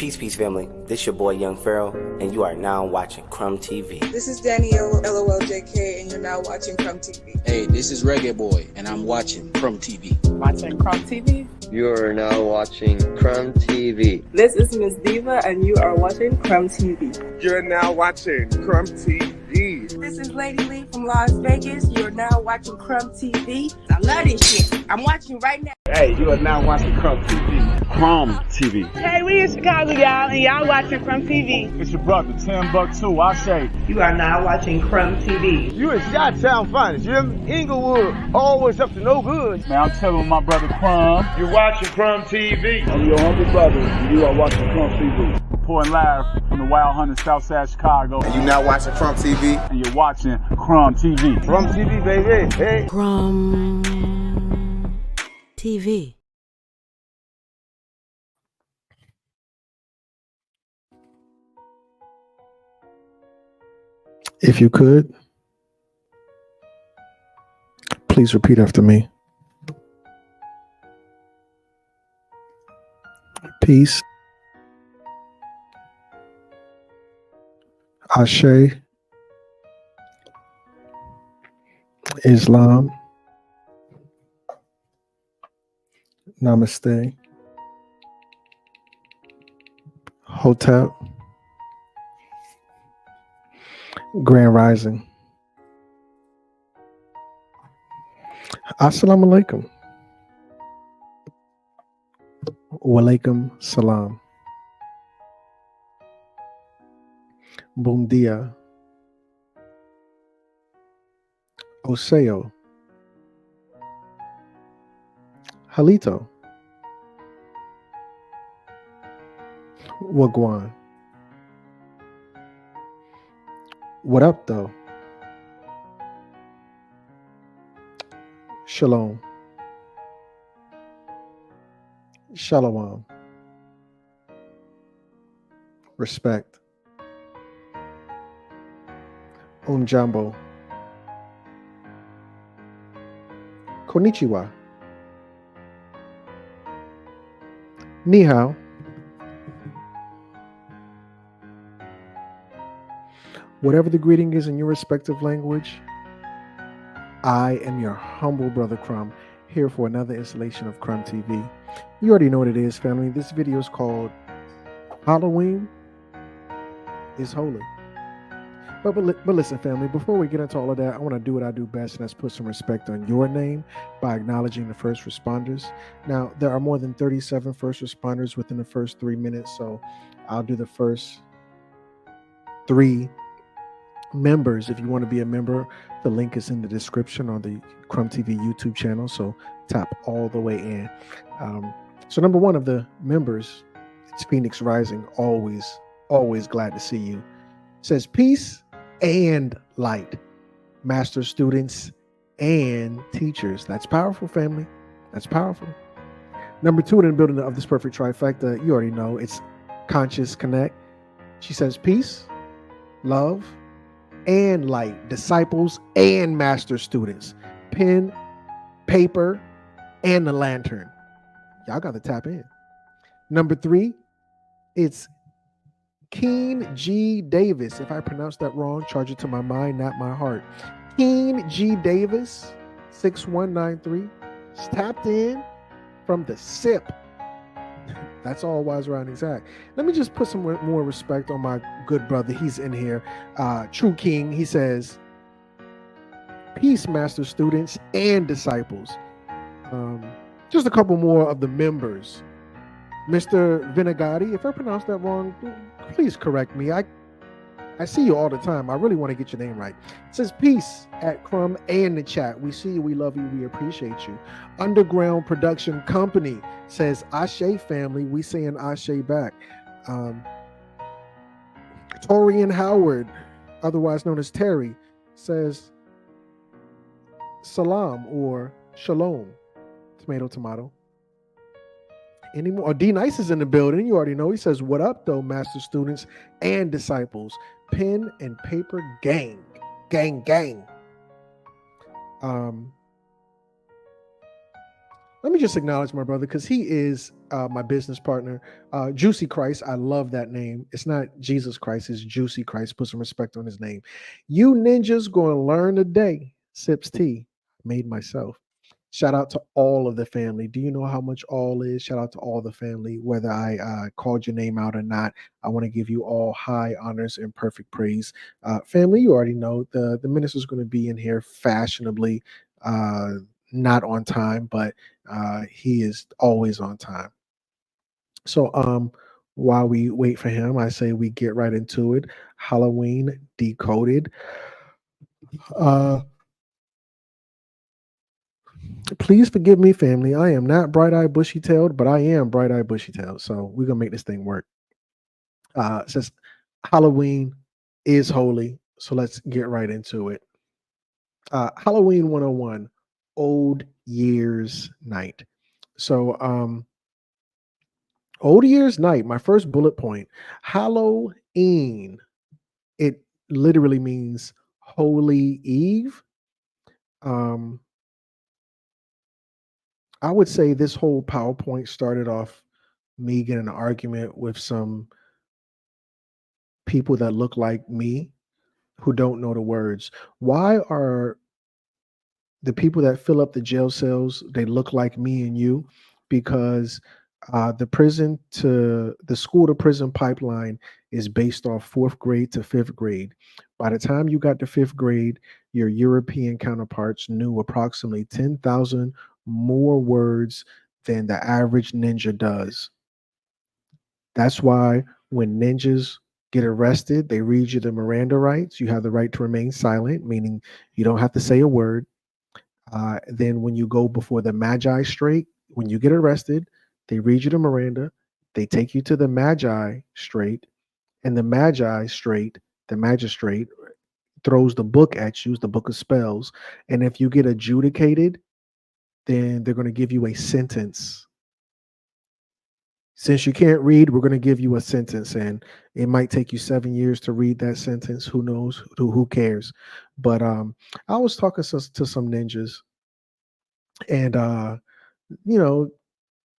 Peace, family. This your boy Young Pharaoh, and you are now watching Crumb TV. This is Danielle, LOLJK, and you're now watching Crumb TV. Hey, this is Reggae Boy, and I'm watching Crumb TV. Watching Crumb TV. You are now watching Crumb TV. This is Miss Diva, and you are watching Crumb TV. You're now watching Crumb TV. This is Lady Lee from Las Vegas. You're now watching Crumb TV. I love this shit. I'm watching right now. Hey, you are now watching Crumb TV. Crumb TV. Hey, we in Chicago, y'all, and y'all watching Crumb TV. It's your brother, Tim Buck 2, I say. You are now watching Crumb TV. You in Chi-Town finest, you hear me? Inglewood, always up to no good. Man, I'm telling my brother Crumb. You're watching Crumb TV. I'm your humble brother, and you are watching Crumb TV. Reporting live from the Wild Hunters, Southside Chicago. And you now watching Crumb TV. And you're watching Crumb TV. Crumb TV, baby. Hey. Crumb TV. If you could, please repeat after me. Peace. Ashe. Islam. Namaste. Hotep. Grand Rising. Assalamu alaikum. Walaikum salam. Bom dia. Oseo. Halito. Wagwan. What up, though? Shalom. Shalom. Respect. Jambo. Konnichiwa. Ni hao. Whatever the greeting is in your respective language, I am your humble brother Crumb, here for another installation of Crumb TV. You already know what it is, family. This video is called Halloween is Holy. But listen, family, before we get into all of that, I want to do what I do best, and that's put some respect on your name by acknowledging the first responders. Now, there are more than 37 first responders within the first 3 minutes, so I'll do the first 3 members. If you want to be a member, the link is in the description on the Crumb TV YouTube channel, so tap all the way in. So number 1 of the members, it's Phoenix Rising, always glad to see you. It says peace and light, master students and teachers. That's powerful, family. That's powerful. Number 2 in the building of this perfect trifecta, you already know, it's Conscious Connect. She says peace, love, and light, disciples and master students, pen, paper, and the lantern. Y'all got to tap in. Number 3, it's Keen G. Davis. If I pronounce that wrong, charge it to my mind, not my heart. Keen G. Davis, 6193, tapped in from the SIP. That's all Wise Roundings Act. Let me just put some more respect on my good brother. He's in here. True King, he says, peace, master students and disciples. Just a couple more of the members. Mr. Vinagati, if I pronounced that wrong, please correct me. I see you all the time. I really want to get your name right. It says peace at Crumb and the chat. We see you, we love you, we appreciate you. Underground Production Company says Ashe family. We saying Ashe back. Torian Howard, otherwise known as Terry, says salam or shalom. Tomato. Anymore? Or D Nice is in the building. You already know. He says, what up, though, master students and disciples? Pen and paper gang. Let me just acknowledge my brother, because he is my business partner, Juicy Christ. I love that name. It's not Jesus Christ, it's Juicy Christ. Put some respect on his name. You ninjas going to learn today. Sips tea. Made myself. Shout out to all of the family. Do you know how much all is? Shout out to all the family. Whether I called your name out or not, I want to give you all high honors and perfect praise. Family, you already know the minister's going to be in here fashionably, not on time, but he is always on time. So while we wait for him, I say we get right into it. Halloween decoded. Please forgive me, family. I am not bright-eyed, bushy-tailed, but I am bright-eyed, bushy-tailed. So we're gonna make this thing work. It says Halloween is holy, so let's get right into it. Halloween 101, Old Year's Night. So Old Year's Night, my first bullet point, Halloween. It literally means Holy Eve. I would say this whole PowerPoint started off me getting an argument with some people that look like me who don't know the words. Why are the people that fill up the jail cells, they look like me and you? Because the school to prison pipeline is based off fourth grade to fifth grade. By the time you got to fifth grade, your European counterparts knew approximately 10,000 more words than the average ninja does. That's why when ninjas get arrested, they read you the Miranda rights. You have the right to remain silent, meaning you don't have to say a word. Then when you go before the Magi Straight, when you get arrested, they read you the Miranda, they take you to the Magi Straight, and the Magi Straight, the magistrate, throws the book at you, the book of spells. And if you get adjudicated, then they're going to give you a sentence. Since you can't read, we're going to give you a sentence, and it might take you 7 years to read that sentence. Who knows? Who cares? But I was talking to some ninjas, and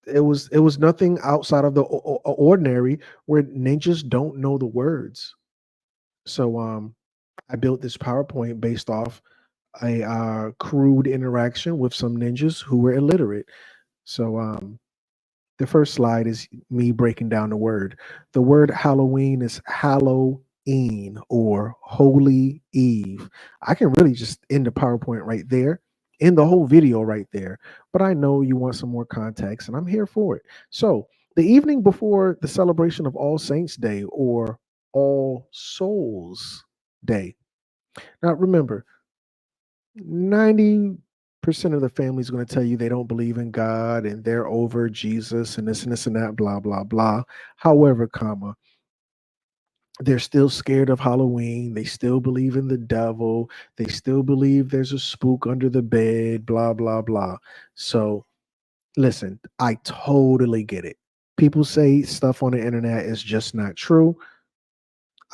it was nothing outside of the ordinary where ninjas don't know the words. So I built this PowerPoint based off a crude interaction with some ninjas who were illiterate. So the first slide is me breaking down the word. The word Halloween is Halloween or Holy Eve. I can really just end the PowerPoint right there, end the whole video right there. But I know you want some more context, and I'm here for it. So the evening before the celebration of All Saints Day or All Souls Day. Now remember, 90% of the family is going to tell you they don't believe in God and they're over Jesus and this and this and that, blah, blah, blah. However, they're still scared of Halloween. They still believe in the devil. They still believe there's a spook under the bed, blah, blah, blah. So listen, I totally get it. People say stuff on the internet is just not true.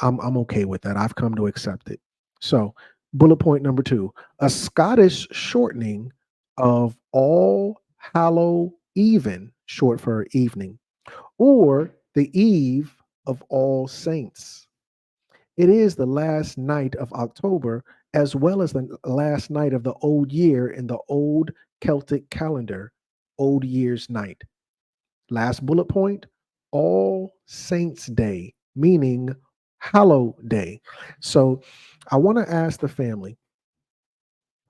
I'm okay with that. I've come to accept it. So bullet point number 2, a Scottish shortening of All Hallow Even, short for evening, or the eve of All Saints. It is the last night of October, as well as the last night of the old year in the old Celtic calendar, Old Year's Night. Last bullet point, All Saints Day, meaning Hallow Day. So I want to ask the family,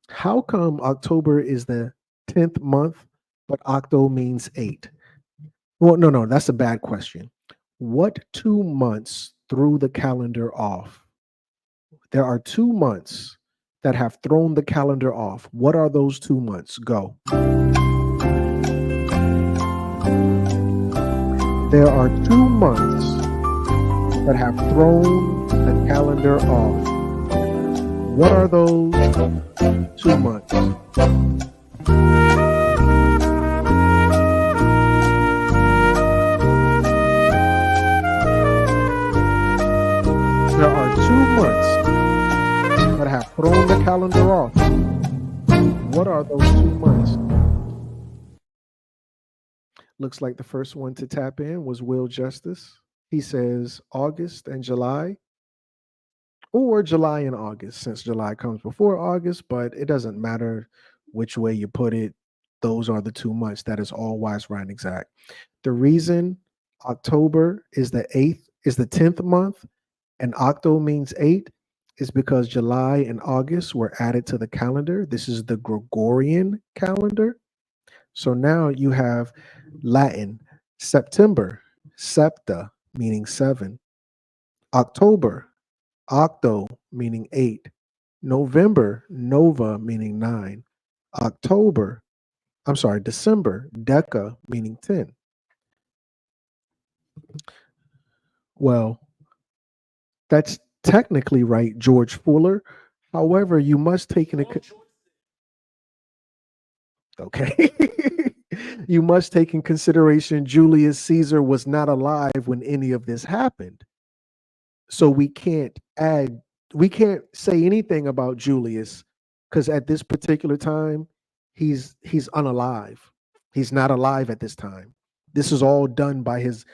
how come October is the 10th month, but Octo means 8? Well, no, that's a bad question. What 2 months threw the calendar off? There are 2 months that have thrown the calendar off. What are those 2 months? Go. There are 2 months that have thrown the calendar off. What are those 2 months? There are 2 months that have thrown the calendar off. What are those 2 months? Looks like the first one to tap in was Will Justice. He says August and July, or July and August, since July comes before August, but it doesn't matter which way you put it. Those are the 2 months. That is all wise, right, and exact. The reason October is the 10th month, and octo means 8, is because July and August were added to the calendar. This is the Gregorian calendar. So now you have Latin September, septa, meaning 7, October, octo, meaning 8, November, nova, meaning 9, December, deca, meaning 10. Well, that's technically right, George Fuller. However, you must take into okay. You must take in consideration Julius Caesar was not alive when any of this happened. So we can't say anything about Julius because at this particular time, he's unalive. He's not alive at this time. This is all done by his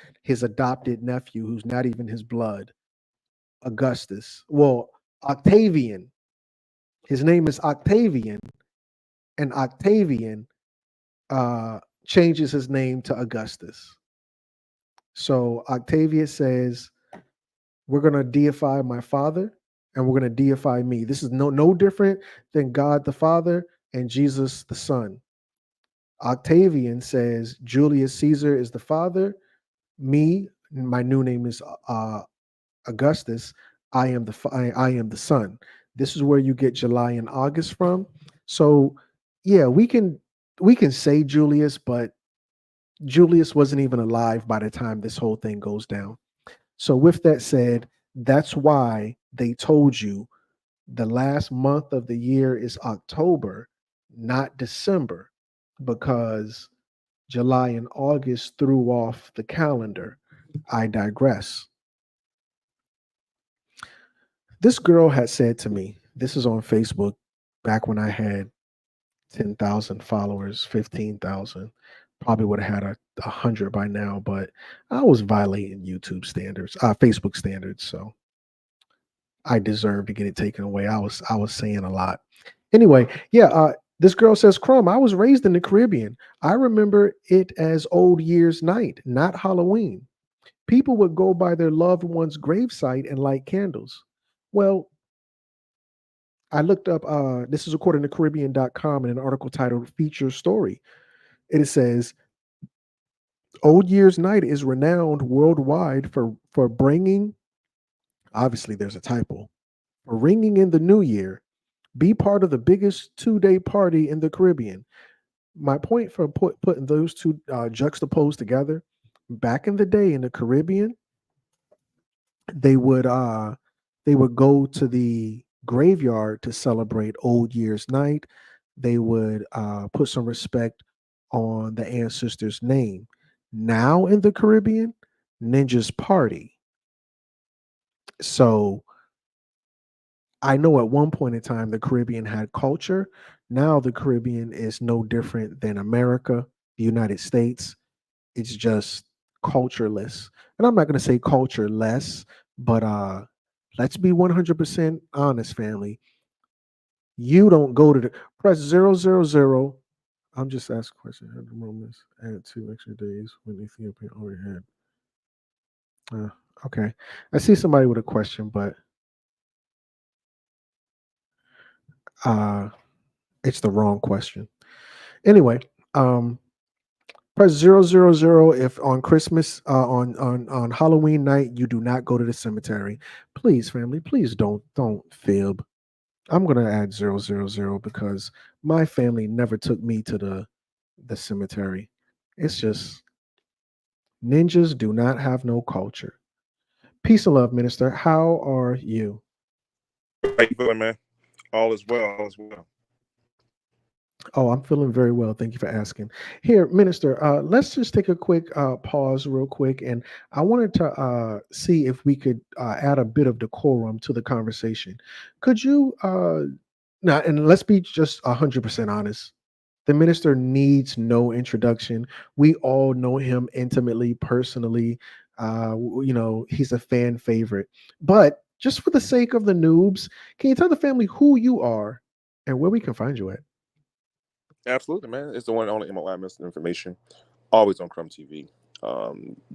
adopted nephew, who's not even his blood, Augustus. Well, Octavian. His name is Octavian, and Octavian changes his name to Augustus. So Octavius says, we're going to deify my father and we're going to deify me. This is no different than God the Father and Jesus the Son. Octavian says Julius Caesar is the father. Me, my new name is Augustus. I am the son. This is where you get July and August from. So yeah, we can say Julius, but Julius wasn't even alive by the time this whole thing goes down. So with that said, that's why they told you the last month of the year is October, not December, because July and August threw off the calendar. I digress. This girl had said to me, this is on Facebook back when I had 10,000 followers, 15,000. Probably would have had a hundred by now, but I was violating YouTube standards, Facebook standards. So I deserve to get it taken away. I was saying a lot. Anyway, yeah, this girl says, Crumb, I was raised in the Caribbean. I remember it as Old Year's Night, not Halloween. People would go by their loved one's gravesite and light candles. Well, I looked up, this is according to Caribbean.com in an article titled Feature Story. It says, Old Year's Night is renowned worldwide for bringing, obviously there's a typo, for ringing in the new year. Be part of the biggest 2-day party in the Caribbean. My point for putting those two juxtaposed together, back in the day in the Caribbean, they would go to the graveyard to celebrate Old Year's Night. They would put some respect on the ancestor's name. Now in the Caribbean, ninjas party. So I know at one point in time the Caribbean had culture. Now the Caribbean is no different than America, the United States. It's just cultureless. And I'm not going to say cultureless, but let's be 100% honest, family. You don't go to the press 000. I'm just asking a question. Had the Romans add 2 extra days when Ethiopia already had. Okay. I see somebody with a question, but it's the wrong question. Anyway, press 000 if on Christmas, on Halloween night, you do not go to the cemetery. Please, family, please don't fib. I'm gonna add 000 because my family never took me to the cemetery. It's just ninjas do not have no culture. Peace and love, minister. How are you? How you feeling, man? All is well. All is well. Oh, I'm feeling very well. Thank you for asking. Here, Minister, let's just take a quick pause, real quick. And I wanted to see if we could add a bit of decorum to the conversation. Could you, now, and let's be just 100% honest. The minister needs no introduction. We all know him intimately, personally. He's a fan favorite. But just for the sake of the noobs, can you tell the family who you are and where we can find you at? Absolutely, man. It's the one and only M.O.I missing information. Always on Crumb TV.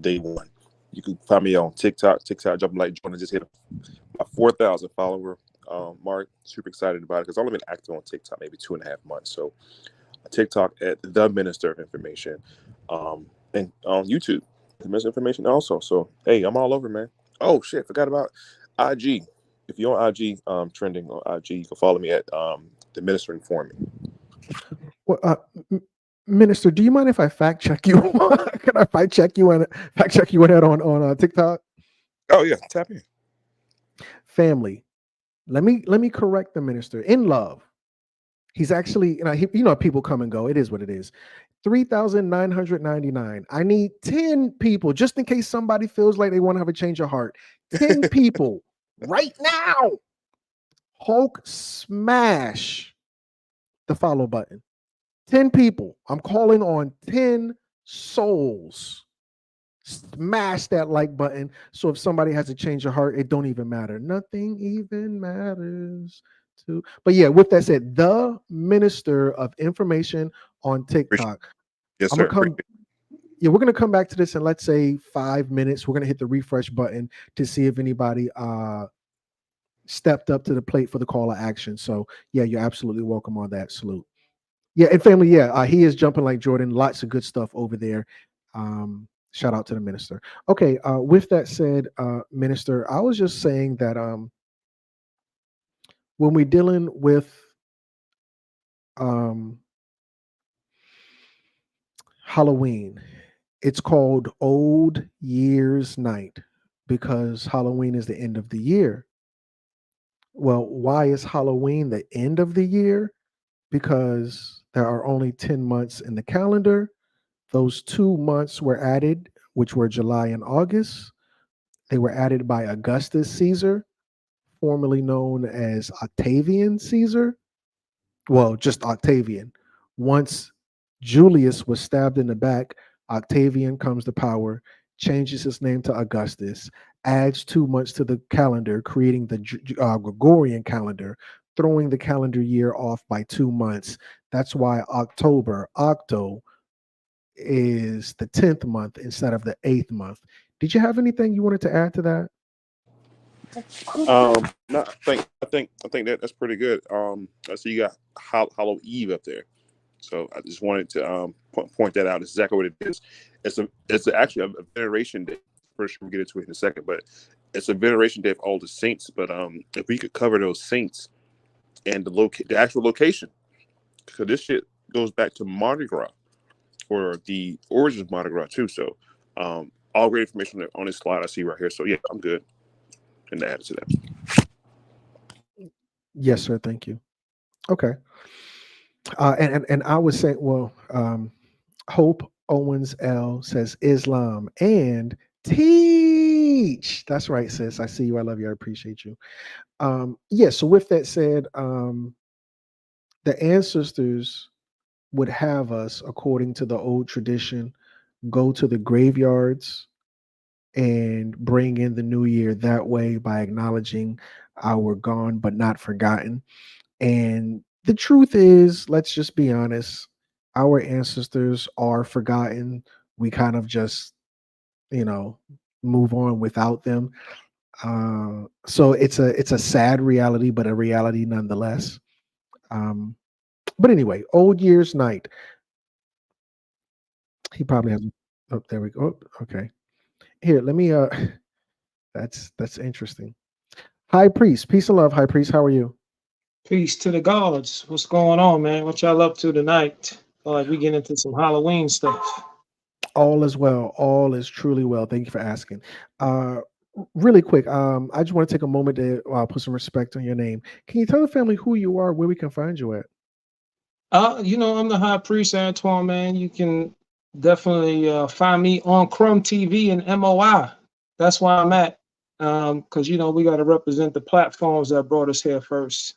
Day one. You can find me on TikTok. Jumping like Jordan just hit my 4,000 follower mark. Super excited about it because I've only been active on TikTok maybe 2.5 months. So TikTok at the Minister of Information, and on YouTube, the Minister of Information also. So hey, I'm all over, man. Oh shit, forgot about IG. If you're on IG, trending on IG, you can follow me at the Minister Informing. Well, Minister, do you mind if I fact check you? Can I fact check you on that on TikTok? Oh yeah, tap in. Family, let me correct the minister in love. He's actually, people come and go. It is what it is. 3,999. I need 10 people, just in case somebody feels like they want to have a change of heart. 10 people right now. Hulk smash the follow button. 10 people. I'm calling on 10 souls. Smash that like button. So if somebody has a change of heart, it don't even matter. Nothing even matters. But yeah, with that said, the Minister of Information on TikTok. Yes, I'm sir. gonna come. Yeah, we're gonna come back to this in, let's say, 5 minutes. We're gonna hit the refresh button to see if anybody stepped up to the plate for the call of action. So yeah, you're absolutely welcome on that. Salute. Yeah, and family, yeah, he is jumping like Jordan. Lots of good stuff over there. Shout out to the minister. Okay, with that said, minister, I was just saying that when we're dealing with Halloween, it's called Old Year's Night because Halloween is the end of the year. Well, why is Halloween the end of the year? Because there are only 10 months in the calendar. Those 2 months were added, which were July and August. They were added by Augustus Caesar, formerly known as Octavian Caesar. Well, just Octavian. Once Julius was stabbed in the back, Octavian comes to power, changes his name to Augustus, adds 2 months to the calendar, creating the Gregorian calendar, throwing the calendar year off by 2 months. That's why Octo, is the 10th month instead of the 8th month. Did you have anything you wanted to add to that? No, I think that's pretty good. I see you got Hollow Eve up there, so I just wanted to point that out. It's exactly what it is. It's actually a veneration day. First, we'll get into it in a second, but it's a veneration day of all the saints. But if we could cover those saints and the actual location, because this shit goes back to Mardi Gras or the origins of Mardi Gras too. So all great information on this slide I see right here. So yeah, I'm good. And add to that. Yes, sir. Thank you. Okay. And I was saying, well, Hope Owens L says Islam and teach. That's right, sis. I see you. I love you. I appreciate you. Yeah. So with that said, the ancestors would have us, according to the old tradition, go to the graveyards and bring in the new year that way by acknowledging our gone but not forgotten. And the truth is, let's just be honest, our ancestors are forgotten. We kind of just, you know, move on without them. So it's a sad reality, but a reality nonetheless. But anyway, Old Year's Night. He probably has. Oh, there we go. Oh, okay. Here, let me. That's interesting. High Priest, peace and love. High Priest, how are you? Peace to the gods. What's going on, man? What y'all up to tonight? Like we get into some Halloween stuff. All is well. All is truly well. Thank you for asking. Really quick, I just want to take a moment to put some respect on your name. Can you tell the family who you are, where we can find you at? I'm the high priest, Antoine, man. You can definitely find me on Crumb TV and M.O.I. That's where I'm at. Because we got to represent the platforms that brought us here first.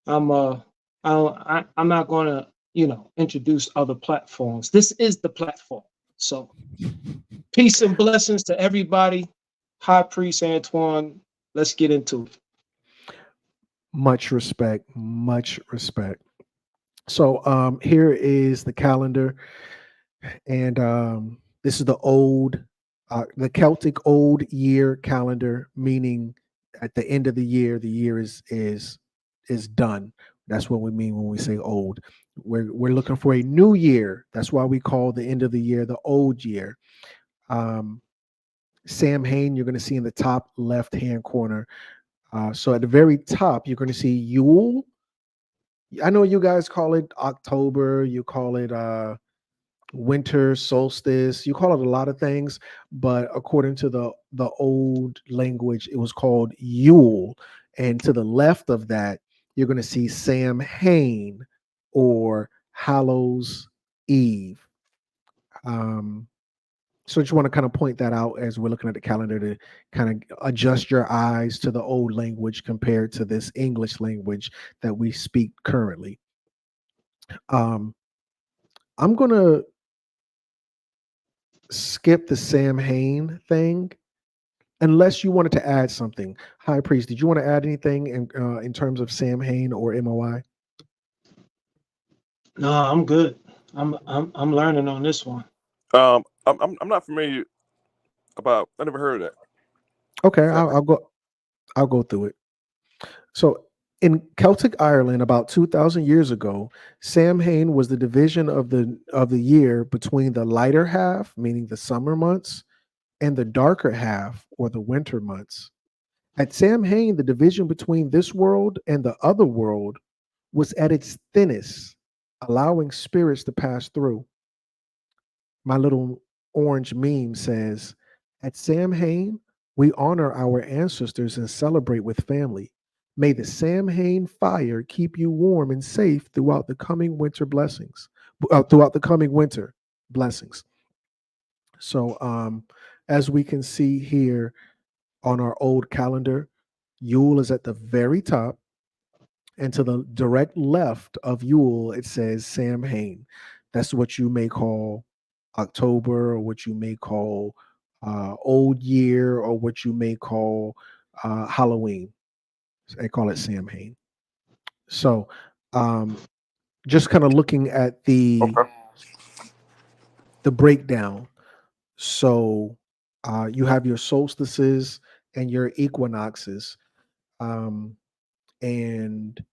I'm not gonna, introduce other platforms. This is the platform. So peace and blessings to everybody. High Priest Antoine, let's get into it. Much respect, much respect. So here is the calendar, and this is the Celtic Old Year calendar, meaning at the end of the year is done. That's what we mean when we say old. We're looking for a new year. That's why we call the end of the year the old year. Um, Samhain, you're going to see in the top left hand corner. So at the very top, you're going to see Yule. I know you guys call it October, you call it winter solstice, you call it a lot of things, but according to the old language, it was called Yule. And to the left of that, you're going to see Samhain or Hallows Eve. So I just want to kind of point that out as we're looking at the calendar to kind of adjust your eyes to the old language compared to this English language that we speak currently. I'm going to skip the Samhain thing unless you wanted to add something. High Priest, did you want to add anything in terms of Samhain or M.O.I? No, I'm good. I'm learning on this one. I'm not familiar about. I never heard of that. Okay, I'll go through it. So in Celtic Ireland, about 2,000 years ago, Samhain was the division of the year between the lighter half, meaning the summer months, and the darker half, or the winter months. At Samhain, the division between this world and the other world was at its thinnest, allowing spirits to pass through. My little orange meme says, at Samhain, we honor our ancestors and celebrate with family. May the Samhain fire keep you warm and safe throughout the coming winter blessings. Throughout the coming winter blessings. So, as we can see here on our old calendar, Yule is at the very top, and to the direct left of Yule, it says Samhain. That's what you may call October, or what you may call Old Year, or what you may call Halloween. They call it Samhain. So, just kind of looking at the breakdown. So, you have your solstices and your equinoxes, and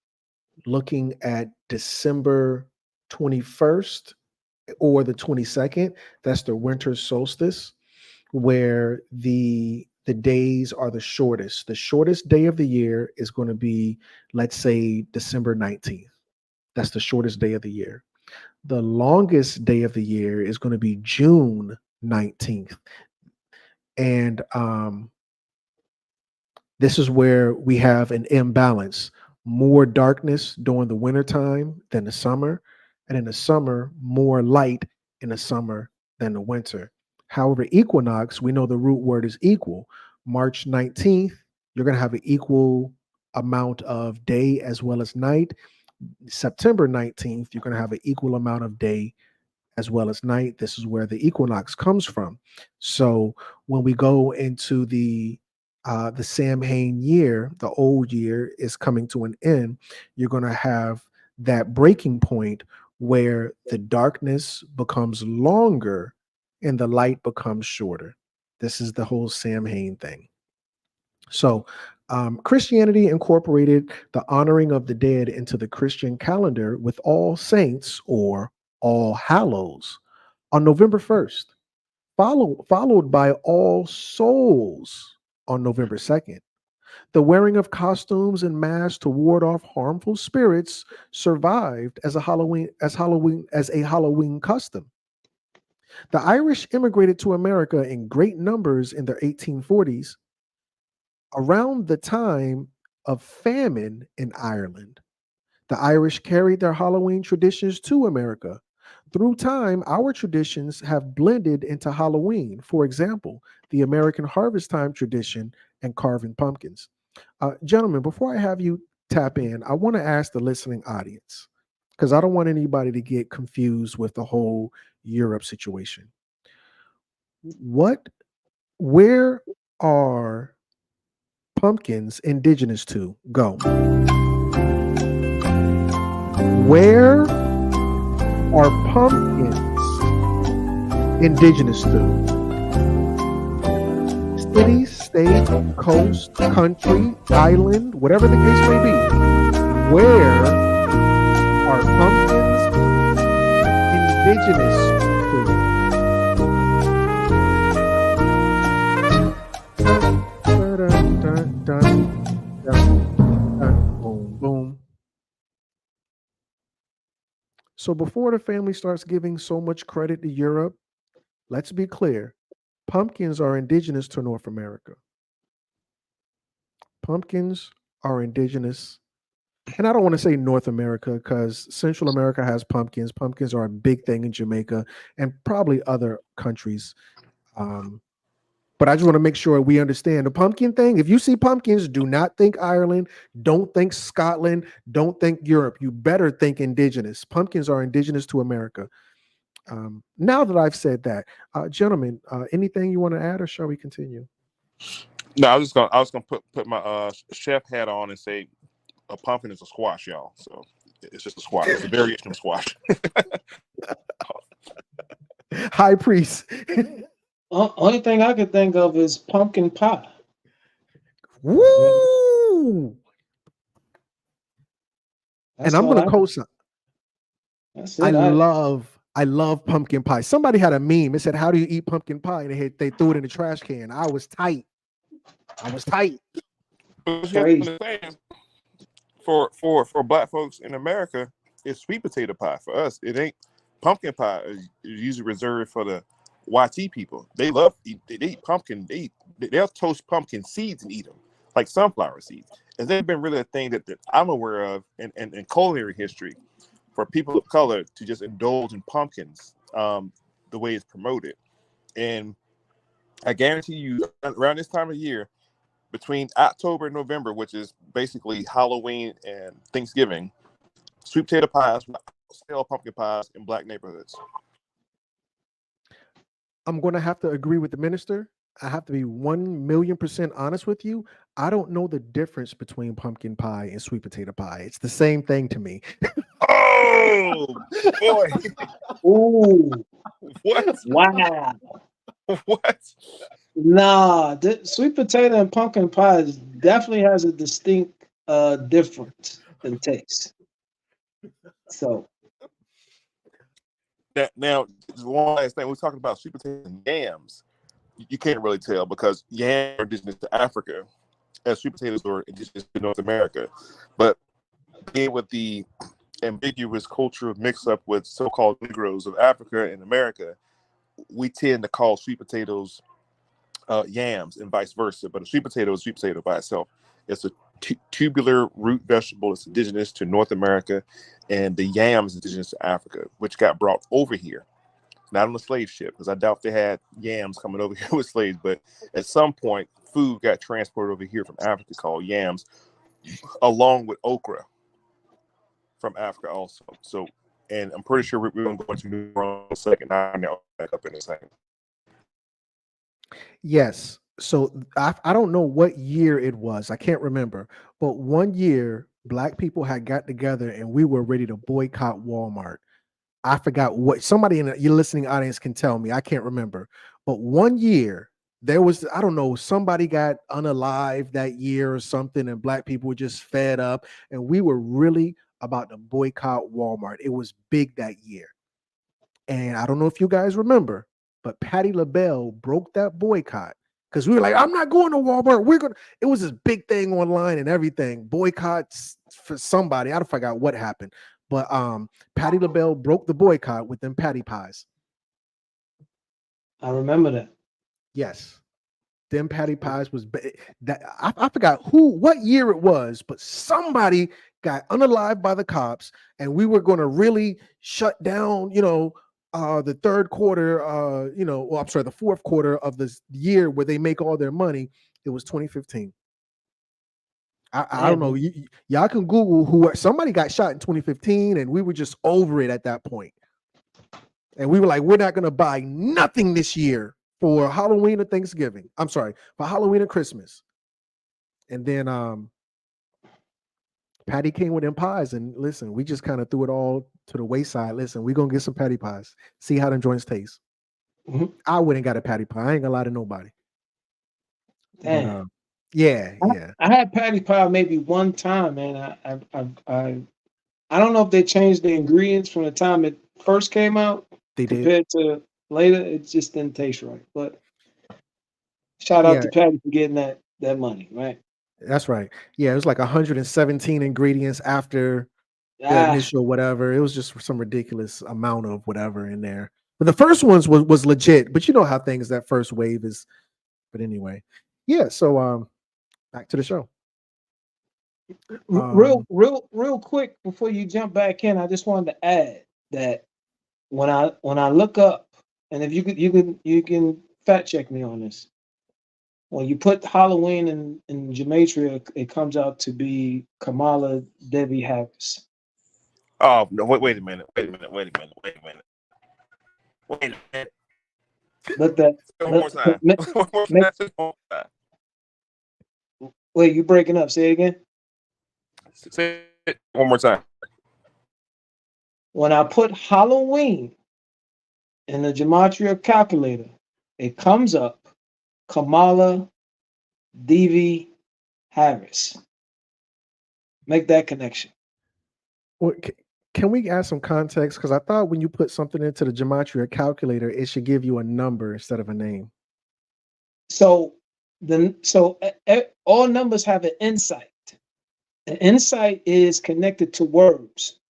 looking at December 21st or the 22nd, that's the winter solstice, where the days are the shortest. The shortest day of the year is going to be, let's say, December 19th. That's the shortest day of the year. The longest day of the year is going to be June 19th. And this is where we have an imbalance. More darkness during the wintertime than the summer, and in the summer, more light in the summer than the winter. However, equinox, we know the root word is equal. March 19th, you're going to have an equal amount of day as well as night. September 19th, you're going to have an equal amount of day as well as night. This is where the equinox comes from. So when we go into the Samhain year, the old year is coming to an end, you're going to have that breaking point where the darkness becomes longer and the light becomes shorter. This is the whole Samhain thing. So, Christianity incorporated the honoring of the dead into the Christian calendar with All Saints or All Hallows on November 1st, followed by All Souls on November 2nd. The wearing of costumes and masks to ward off harmful spirits survived as a Halloween custom. The Irish immigrated to America in great numbers in the 1840s, around the time of famine in Ireland. The Irish carried their Halloween traditions to America. Through time, our traditions have blended into Halloween. For example, the American harvest time tradition and carving pumpkins. Gentlemen, before I have you tap in, I want to ask the listening audience, because I don't want anybody to get confused with the whole Europe situation. Where are pumpkins indigenous to? Go. Where are pumpkins indigenous to? City, state, coast, country, island, whatever the case may be. Where are pumpkins indigenous to? Dun, dun, dun, dun, dun, boom, boom. So before the family starts giving so much credit to Europe, let's be clear. Pumpkins are indigenous to North America. Pumpkins are indigenous. And I don't want to say North America because Central America has pumpkins. Pumpkins are a big thing in Jamaica and probably other countries. But I just want to make sure we understand the pumpkin thing. If you see pumpkins, do not think Ireland. Don't think Scotland. Don't think Europe. You better think indigenous. Pumpkins are indigenous to America. Now that I've said that, gentlemen, anything you want to add, or shall we continue? No, I was gonna put my chef hat on and say a pumpkin is a squash, y'all. So it's just a squash. It's a variation of squash. High priest. Only thing I could think of is pumpkin pie. Woo! That's and I'm all gonna co-sign. That's it. I love pumpkin pie. Somebody had a meme. It said, "How do you eat pumpkin pie?" And they threw it in the trash can. I was tight. Crazy. For Black folks in America, it's sweet potato pie. For us, it ain't pumpkin pie. Is usually reserved for the YT people. They eat pumpkin. They'll toast pumpkin seeds and eat them like sunflower seeds. Has there been really a thing that I'm aware of in culinary history for people of color to just indulge in pumpkins the way it's promoted? And I guarantee you, around this time of year, between October and November, which is basically Halloween and Thanksgiving, sweet potato pies, sell pumpkin pies in Black neighborhoods. I'm going to have to agree with the minister. I have to be 1,000,000% honest with you. I don't know the difference between pumpkin pie and sweet potato pie. It's the same thing to me. Oh boy! Ooh! What? Wow! What? Nah, sweet potato and pumpkin pie definitely has a distinct difference in taste. So now one last thing, we're talking about sweet potatoes and yams. You can't really tell because yams are indigenous to Africa, as sweet potatoes are indigenous to North America. But being with the ambiguous cultural mix-up with so-called Negroes of Africa and America, we tend to call sweet potatoes yams and vice versa. But a sweet potato is a sweet potato by itself. It's a tubular root vegetable. It's indigenous to North America, and the yam is indigenous to Africa, which got brought over here. Not on the slave ship, because I doubt they had yams coming over here with slaves, but at some point, food got transported over here from Africa called yams, along with okra from Africa also. So, and I'm pretty sure we're going to go into New Orleans in a second. Now back up in a second. Yes. So I don't know what year it was. I can't remember. But one year, Black people had got together and we were ready to boycott Walmart. I forgot what somebody in your listening audience can tell me. I can't remember. But one year there was, I don't know, somebody got unalived that year or something, and Black people were just fed up. And we were really about to boycott Walmart. It was big that year. And I don't know if you guys remember, but Patti LaBelle broke that boycott because we were like, I'm not going to Walmart. It was this big thing online and everything. Boycotts for somebody. I forgot what happened. But Patti LaBelle broke the boycott with them patty pies. I remember that. Yes. Them patty pies was that I forgot what year it was, but somebody got unalived by the cops, and we were going to really shut down, the third quarter, the fourth quarter of this year where they make all their money. It was 2015. I don't know. Y'all can Google who somebody got shot in 2015, and we were just over it at that point. And we were like, we're not gonna buy nothing this year for Halloween or Thanksgiving. I'm sorry, for Halloween and Christmas. And then Patty came with them pies, and listen, we just kind of threw it all to the wayside. Listen, we're gonna get some patty pies, see how them joints taste. Mm-hmm. I wouldn't got a patty pie. I ain't gonna lie to nobody. Damn. But yeah. I had patty pie maybe one time, man. I don't know if they changed the ingredients from the time it first came out compared to later. It just didn't taste right. But shout out to Patty for getting that money, right? That's right. Yeah, it was like 117 ingredients after the initial whatever. It was just some ridiculous amount of whatever in there. But the first ones was legit. But you know how things that first wave is. But anyway, yeah. So back to the show. Real quick before you jump back in, I just wanted to add that when I look up, and if you can fact check me on this. When you put Halloween in Gematria, it comes out to be Kamala Devi Harris. Oh no! Wait a minute! Let that one more time. One more time. Wait, you breaking up? Say it again. Say it one more time. When I put Halloween in the Gematria calculator, it comes up Kamala Devi Harris. Make that connection. Well, can we add some context? Because I thought when you put something into the Gematria calculator, it should give you a number instead of a name. So all numbers have an insight. An insight is connected to words.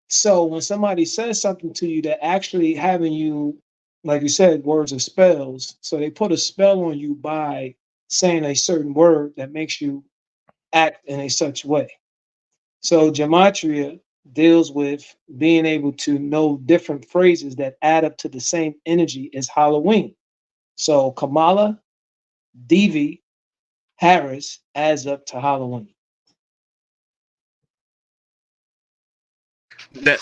So when somebody says something to you that actually having you, like you said, words are spells. So they put a spell on you by saying a certain word that makes you act in a such way. So Gematria deals with being able to know different phrases that add up to the same energy as Halloween. So Kamala Devi Harris adds up to Halloween. That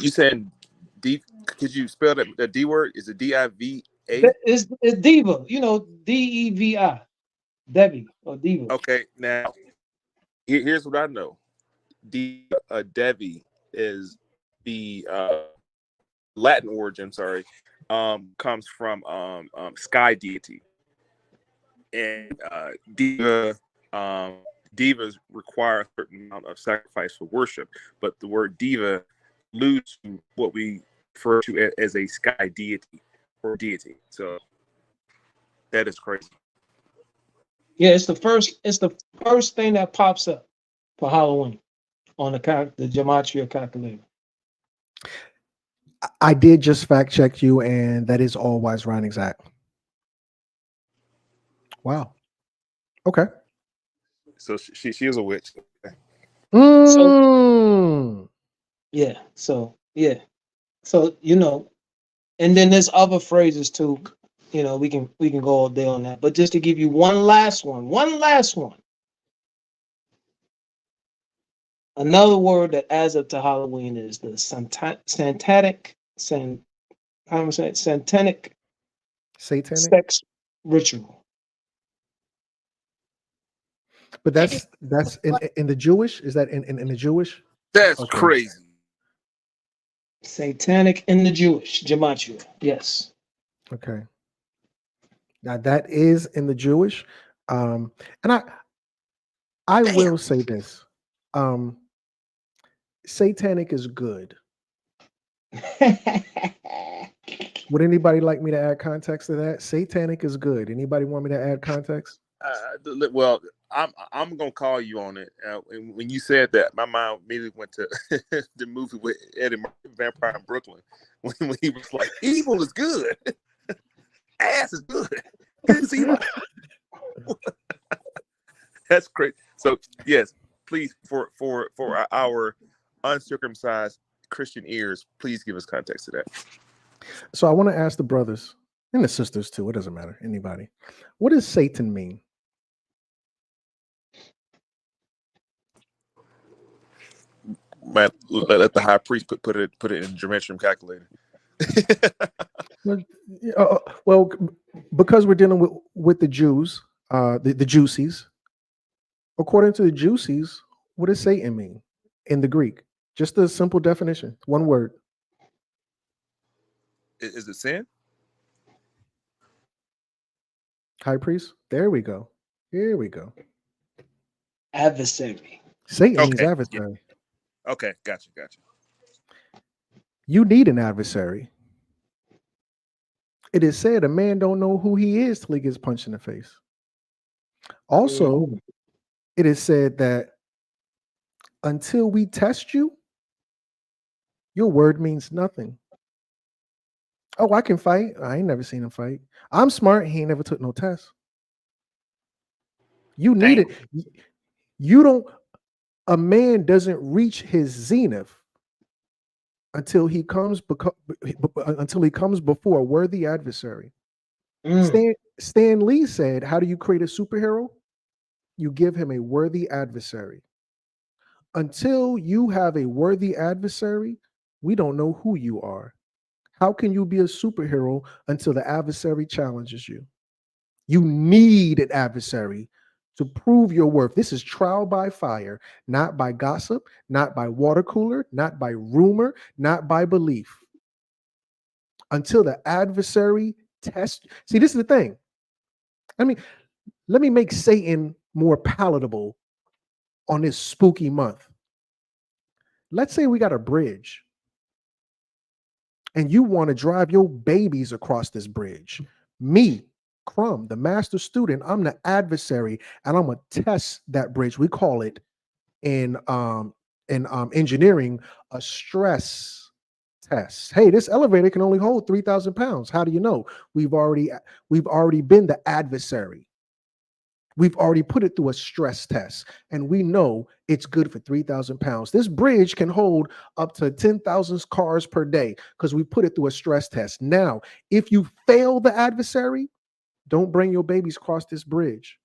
you said D? Could you spell that the D word? Is it D-I-V-A? It's Diva, Devi, Devi or Diva. Okay, now here's what I know. Devi is the Latin origin. Sorry, comes from sky deity, and divas require a certain amount of sacrifice for worship. But the word diva alludes to what we refer to as a sky deity or deity. So that is crazy. Yeah, it's the first thing that pops up for Halloween on the Gematria calculator. I did just fact check you, and that is all Wise Ryan exact. Wow. Okay. So she is a witch. So, yeah. So and then there's other phrases too. We can go all day on that. But just to give you one last one. Another word that adds up to Halloween is the satanic sex ritual. But that's in the Jewish. Is that in the Jewish? That's crazy. Satanic in the Jewish Gematria. Yes. Okay. Now that is in the Jewish, and I will say this: satanic is good. Would anybody like me to add context to that? Satanic is good. Anybody want me to add context? Well, I'm gonna call you on it. When you said that, my mind immediately went to the movie with Eddie Murphy, Vampire in Brooklyn, when he was like, "Evil is good, ass is good." That's great. So yes, please for our uncircumcised Christian ears, please give us context to that. So I want to ask the brothers and the sisters too. It doesn't matter. Anybody. What does Satan mean? might let the high priest put it in gematria calculator. Well, because we're dealing with the Jews, the Juicies. According to the Juicies, what does Satan mean in the Greek? Just a simple definition, one word. Is it sin? High priest. There we go. Here we go. Adversary. Satan means adversary. Okay, gotcha. You need an adversary. It is said a man don't know who he is till he gets punched in the face. Also, it is said that until we test you, your word means nothing. Oh, I can fight. I ain't never seen him fight. I'm smart. He ain't never took no test. You need it. You don't. A man doesn't reach his zenith until he comes before a worthy adversary. Stan Lee said, "How do you create a superhero? You give him a worthy adversary. Until you have a worthy adversary, we don't know who you are. How can you be a superhero until the adversary challenges you? You need an adversary to prove your worth. This is trial by fire, not by gossip, not by water cooler, not by rumor, not by belief. Until the adversary tests. See, this is the thing. Let me make Satan more palatable on this spooky month. Let's say we got a bridge and you want to drive your babies across this bridge. Me, Crumb, the master student, I'm the adversary, and I'm going to test that bridge. We call it in engineering a stress test. Hey, this elevator can only hold 3,000 pounds. How do you know? We've already been the adversary. We've already put it through a stress test, and we know it's good for 3,000 pounds. This bridge can hold up to 10,000 cars per day because we put it through a stress test. Now, if you fail the adversary, don't bring your babies across this bridge.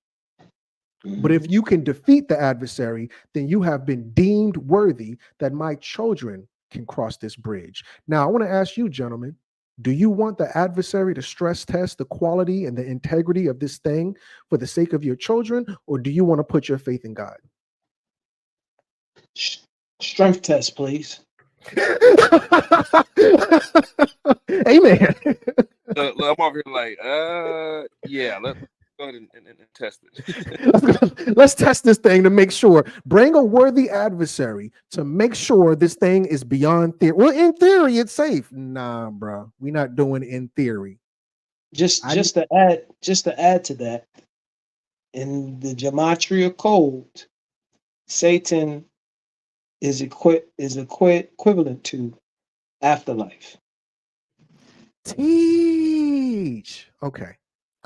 But if you can defeat the adversary, then you have been deemed worthy that my children can cross this bridge. Now, I want to ask you, gentlemen, do you want the adversary to stress test the quality and the integrity of this thing for the sake of your children, or do you want to put your faith in God? Strength test, please. Amen. I'm over here like, yeah, let's go ahead and test it. Let's test this thing to make sure. Bring a worthy adversary to make sure this thing is beyond theory. Well, in theory, it's safe. Nah, bro, we're not doing in theory. Just to add to that, in the Gematria code, Satan is equivalent to afterlife. Teach. Okay.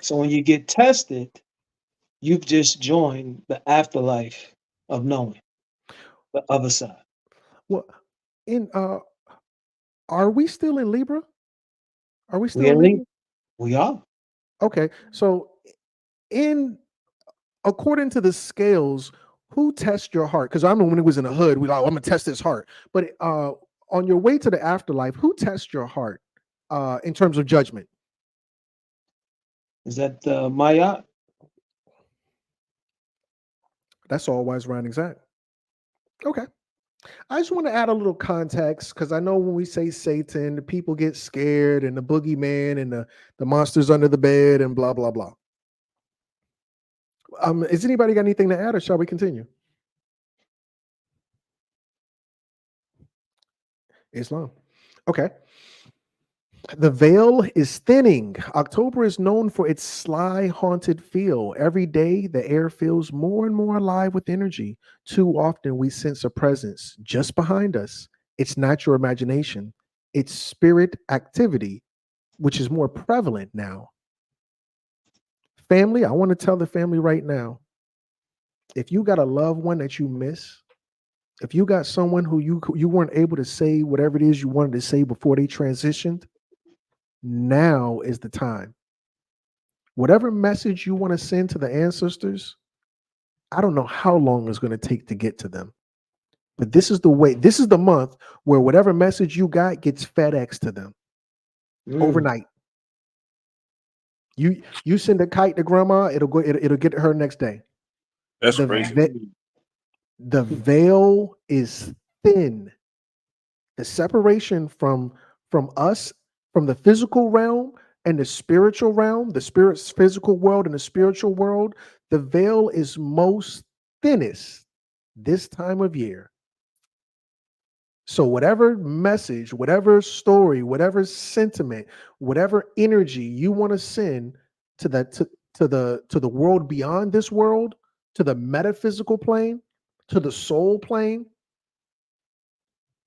So when you get tested, you've just joined the afterlife of knowing the other side. Well, are we still in Libra? Are we still in in Libra? We are. Okay. So according to the scales, who tests your heart? Because I remember when it was in the hood, we like, I'm gonna test his heart. But on your way to the afterlife, who tests your heart in terms of judgment? Is that M.O.I? That's all wise round exact. Okay. I just want to add a little context because I know when we say Satan, the people get scared and the boogeyman and the monsters under the bed and blah, blah, blah. Has anybody got anything to add or shall we continue? Islam. Okay. The veil is thinning. October is known for its sly, haunted feel. Every day, the air feels more and more alive with energy. Too often, we sense a presence just behind us. It's not your imagination. It's spirit activity, which is more prevalent now. Family, I want to tell the family right now, if you got a loved one that you miss, if you got someone who you weren't able to say whatever it is you wanted to say before they transitioned, now is the time. Whatever message you want to send to the ancestors, I don't know how long it's going to take to get to them. But this is the way, this is the month where whatever message you got gets FedEx to them overnight. You send a kite to grandma, it'll get to her next day. That's The crazy. the veil is thin. The separation from us, from the physical realm and the spiritual realm, the spirit's physical world and the spiritual world, the veil is most thinnest this time of year. So whatever message, whatever story, whatever sentiment, whatever energy you want to send to the world beyond this world, to the metaphysical plane, to the soul plane,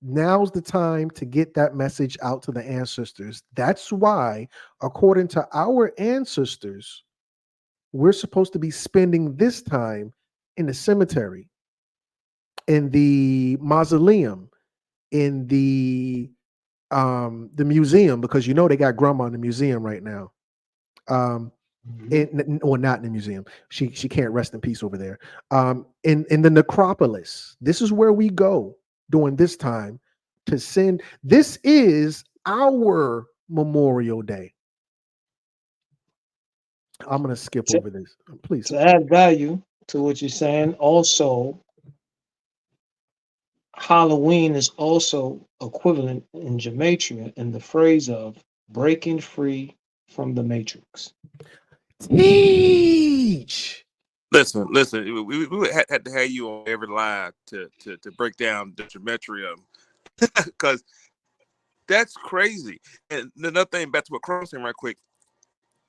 now's the time to get that message out to the ancestors. That's why, according to our ancestors, we're supposed to be spending this time in the cemetery, in the mausoleum, in the museum, because you know they got grandma in the museum right now. Or not in the museum. She can't rest in peace over there. In the necropolis. This is where we go during this time to send. This is our Memorial Day. I'm gonna skip over this, please. To add value to what you're saying, also Halloween is also equivalent in Gematria in the phrase of breaking free from the matrix. Teach. Listen. We had to have you on every live to break down the gematria, because that's crazy. And another thing, back to what Crumb saying right quick.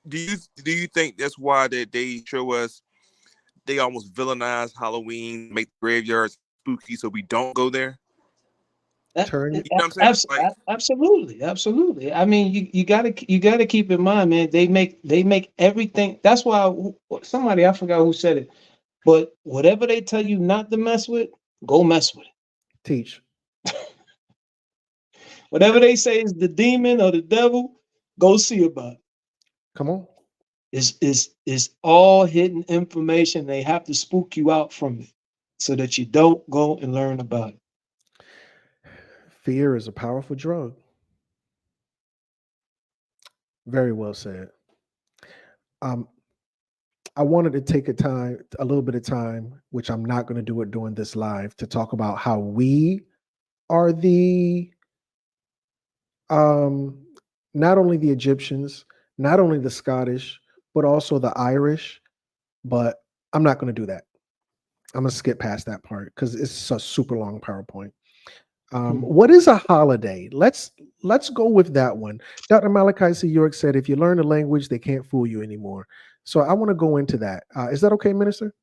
Do you think that's why they show us, they almost villainize Halloween, make graveyards spooky, so we don't go there? Turn. You know what I'm saying? Like, Absolutely. I mean, you gotta keep in mind, man. They make everything. That's why somebody, I forgot who said it, but whatever they tell you not to mess with, go mess with it. Teach. Whatever they say is the demon or the devil, go see about it. Come on. It's all hidden information. They have to spook you out from it so that you don't go and learn about it. Fear is a powerful drug. Very well said. I wanted to take a little bit of time, which I'm not going to do it during this live, to talk about how we are the not only the Egyptians, not only the Scottish, but also the Irish. But I'm not going to do that. I'm going to skip past that part because it's a super long PowerPoint. What is a holiday? Let's go with that one. Dr. Malachi C. York said, if you learn a language, they can't fool you anymore. So I want to go into that. Is that okay, Minister?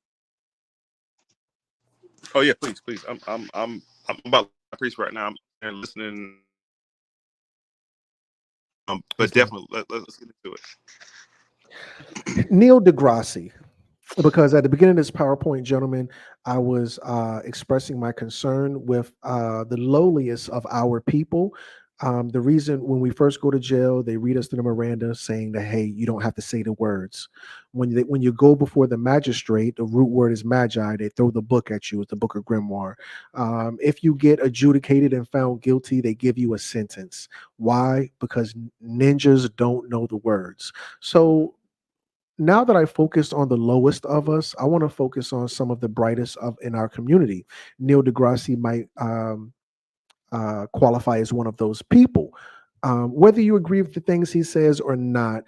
oh yeah, please. I'm about to preach right now. I'm listening. But definitely, let's get into it. Neil deGrasse. Because at the beginning of this PowerPoint, gentlemen, I was expressing my concern with the lowliest of our people. The reason when we first go to jail, they read us to the Miranda saying that, hey, you don't have to say the words. When you go before the magistrate, the root word is magi. They throw the book at you. It's the Book of Grimoire. If you get adjudicated and found guilty, they give you a sentence. Why? Because ninjas don't know the words. So now that I focused on the lowest of us, I want to focus on some of the brightest in our community. Neil deGrasse might qualify as one of those people. Whether you agree with the things he says or not,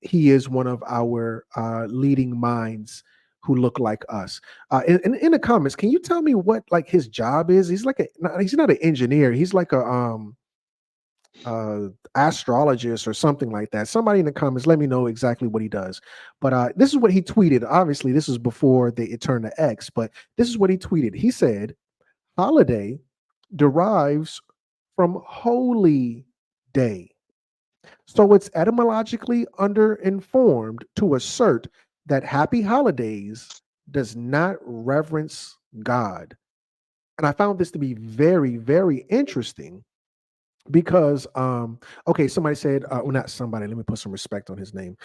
he is one of our leading minds who look like us. In the comments, can you tell me what like his job is? He's not an engineer. He's like a astrologist or something like that. Somebody in the comments, let me know exactly what he does. But this is what he tweeted. Obviously, this is before it turned to X, but this is what he tweeted. He said, holiday derives from holy day. So it's etymologically underinformed to assert that happy holidays does not reverence God. And I found this to be very, very interesting. Because okay, somebody said, well, not somebody, let me put some respect on his name.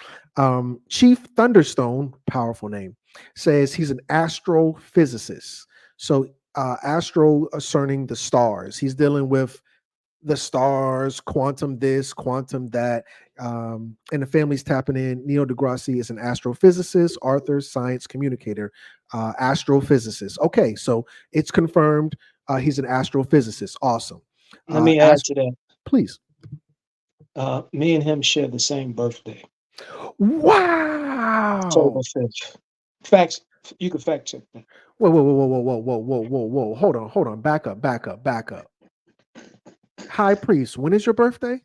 Chief Thunderstone, powerful name, says he's an astrophysicist. So astro concerning the stars. He's dealing with the stars, quantum this, quantum that, and the family's tapping in. Neil deGrasse is an astrophysicist, author, science communicator, astrophysicist. Okay, so it's confirmed. He's an astrophysicist. Awesome. Let me add to that. Please. Me and him share the same birthday. Wow. October 5th. Facts. You can fact check that. Whoa. Hold on. Back up. High priest, when is your birthday?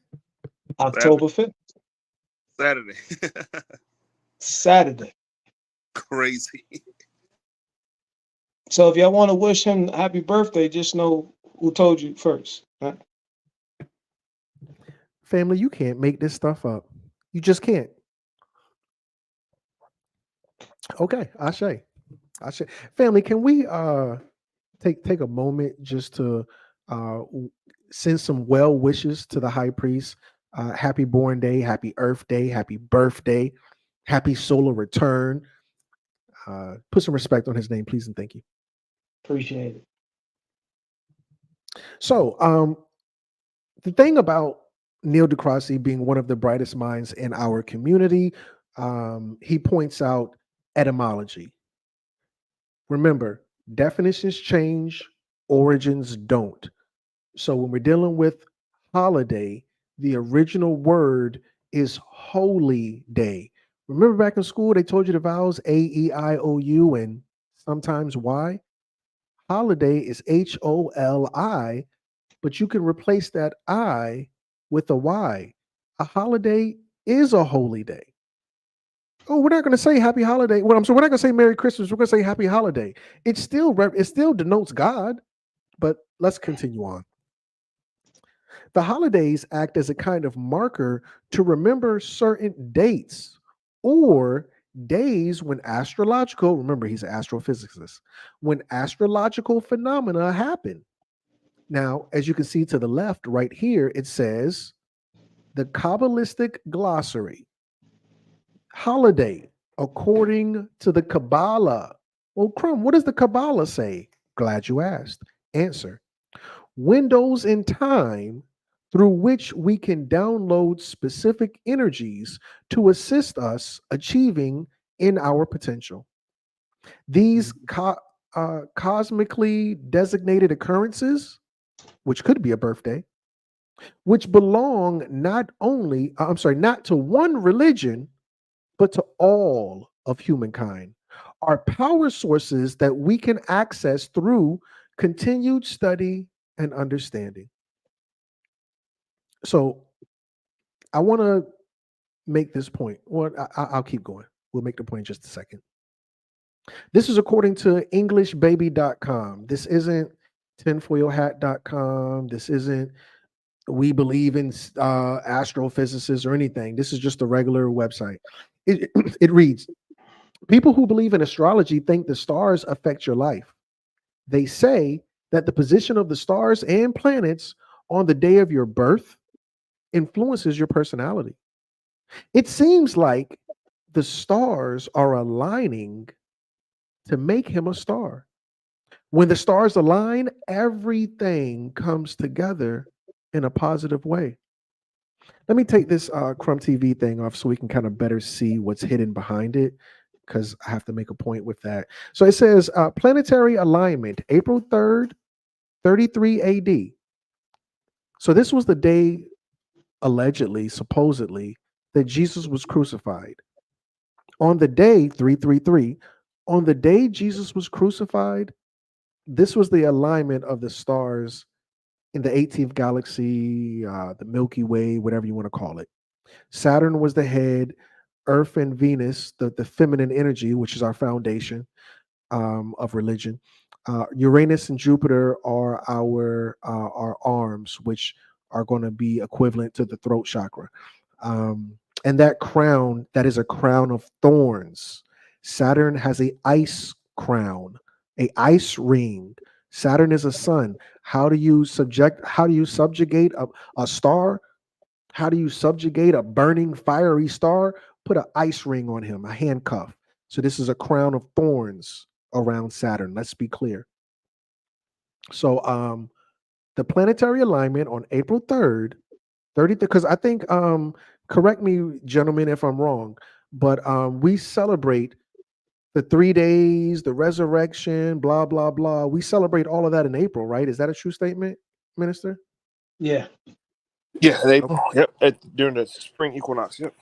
October 5th. Saturday. Saturday. Crazy. So if y'all want to wish him happy birthday, just know who told you first. Right? Family, you can't make this stuff up. You just can't. Okay, Ashe. Family, can we take a moment just to send some well wishes to the high priest? Happy born day, happy earth day, happy birthday, happy solar return. Put some respect on his name, please, and thank you. Appreciate it. So the thing about Neil deGrasse being one of the brightest minds in our community, he points out etymology. Remember, definitions change, origins don't. So when we're dealing with holiday, the original word is holy day. Remember back in school, they told you the vowels A, E, I, O, U, and sometimes Y? Holiday is HOLI, but you can replace that I with a Y. A holiday is a holy day. Oh, we're not going to say happy holiday. Well, I'm sorry, we're not going to say Merry Christmas. We're going to say happy holiday. It still denotes God, but let's continue on. The holidays act as a kind of marker to remember certain dates or days when astrological, remember he's an astrophysicist, when astrological phenomena happen. Now, as you can see to the left right here, it says the Kabbalistic glossary. Holiday, according to the Kabbalah. Well, Crumb, what does the Kabbalah say? Glad you asked. Answer. Windows in time through which we can download specific energies to assist us achieving in our potential. These cosmically designated occurrences, which could be a birthday, which belong not to one religion, but to all of humankind, are power sources that we can access through continued study and understanding. So I want to make this point. Well, I'll keep going. We'll make the point in just a second. This is according to EnglishBaby.com. This isn't tinfoilhat.com. This isn't we believe in astrophysicists or anything. This is just a regular website. It reads, people who believe in astrology think the stars affect your life. They say that the position of the stars and planets on the day of your birth influences your personality. It seems like the stars are aligning to make him a star. When the stars align, everything comes together in a positive way. Let me take this Crumb TV thing off so we can kind of better see what's hidden behind it, because I have to make a point with that. So it says planetary alignment, April 3rd, 33 AD. So this was the day, allegedly, supposedly, that Jesus was crucified. On the day, 333, on the day Jesus was crucified, this was the alignment of the stars in the 18th galaxy, the Milky Way, whatever you want to call it. Saturn was the head, Earth and Venus, the feminine energy, which is our foundation of religion. Uranus and Jupiter are our arms, which are going to be equivalent to the throat chakra. And that crown, that is a crown of thorns. Saturn has a ice crown, a ice ring. Saturn is a sun. How do you subjugate a star? How do you subjugate a burning fiery star? Put an ice ring on him, a handcuff. So this is a crown of thorns around Saturn. Let's be clear. So the planetary alignment on April 3rd, 30th, because I think correct me, gentlemen, if I'm wrong, but we celebrate the 3 days, the resurrection, blah, blah, blah. We celebrate all of that in April, right? Is that a true statement, Minister? Yeah. Yeah, they Okay. yep during the spring equinox. Yep.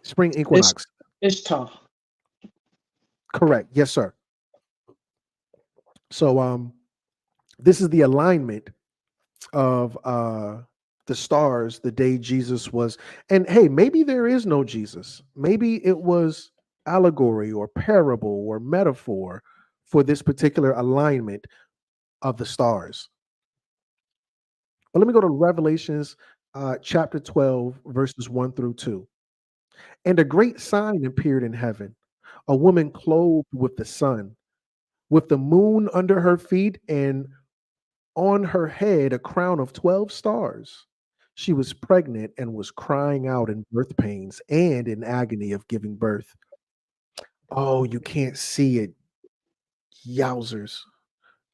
Spring equinox. It's tough. Correct. Yes, sir. So this is the alignment of the stars the day Jesus was. And hey, maybe there is no Jesus. Maybe it was allegory or parable or metaphor for this particular alignment of the stars. But let me go to Revelations chapter 12, verses 1 through 2. And a great sign appeared in heaven, a woman clothed with the sun, with the moon under her feet, and on her head a crown of 12 stars. She was pregnant and was crying out in birth pains and in agony of giving birth. Oh, you can't see it. Yowzers.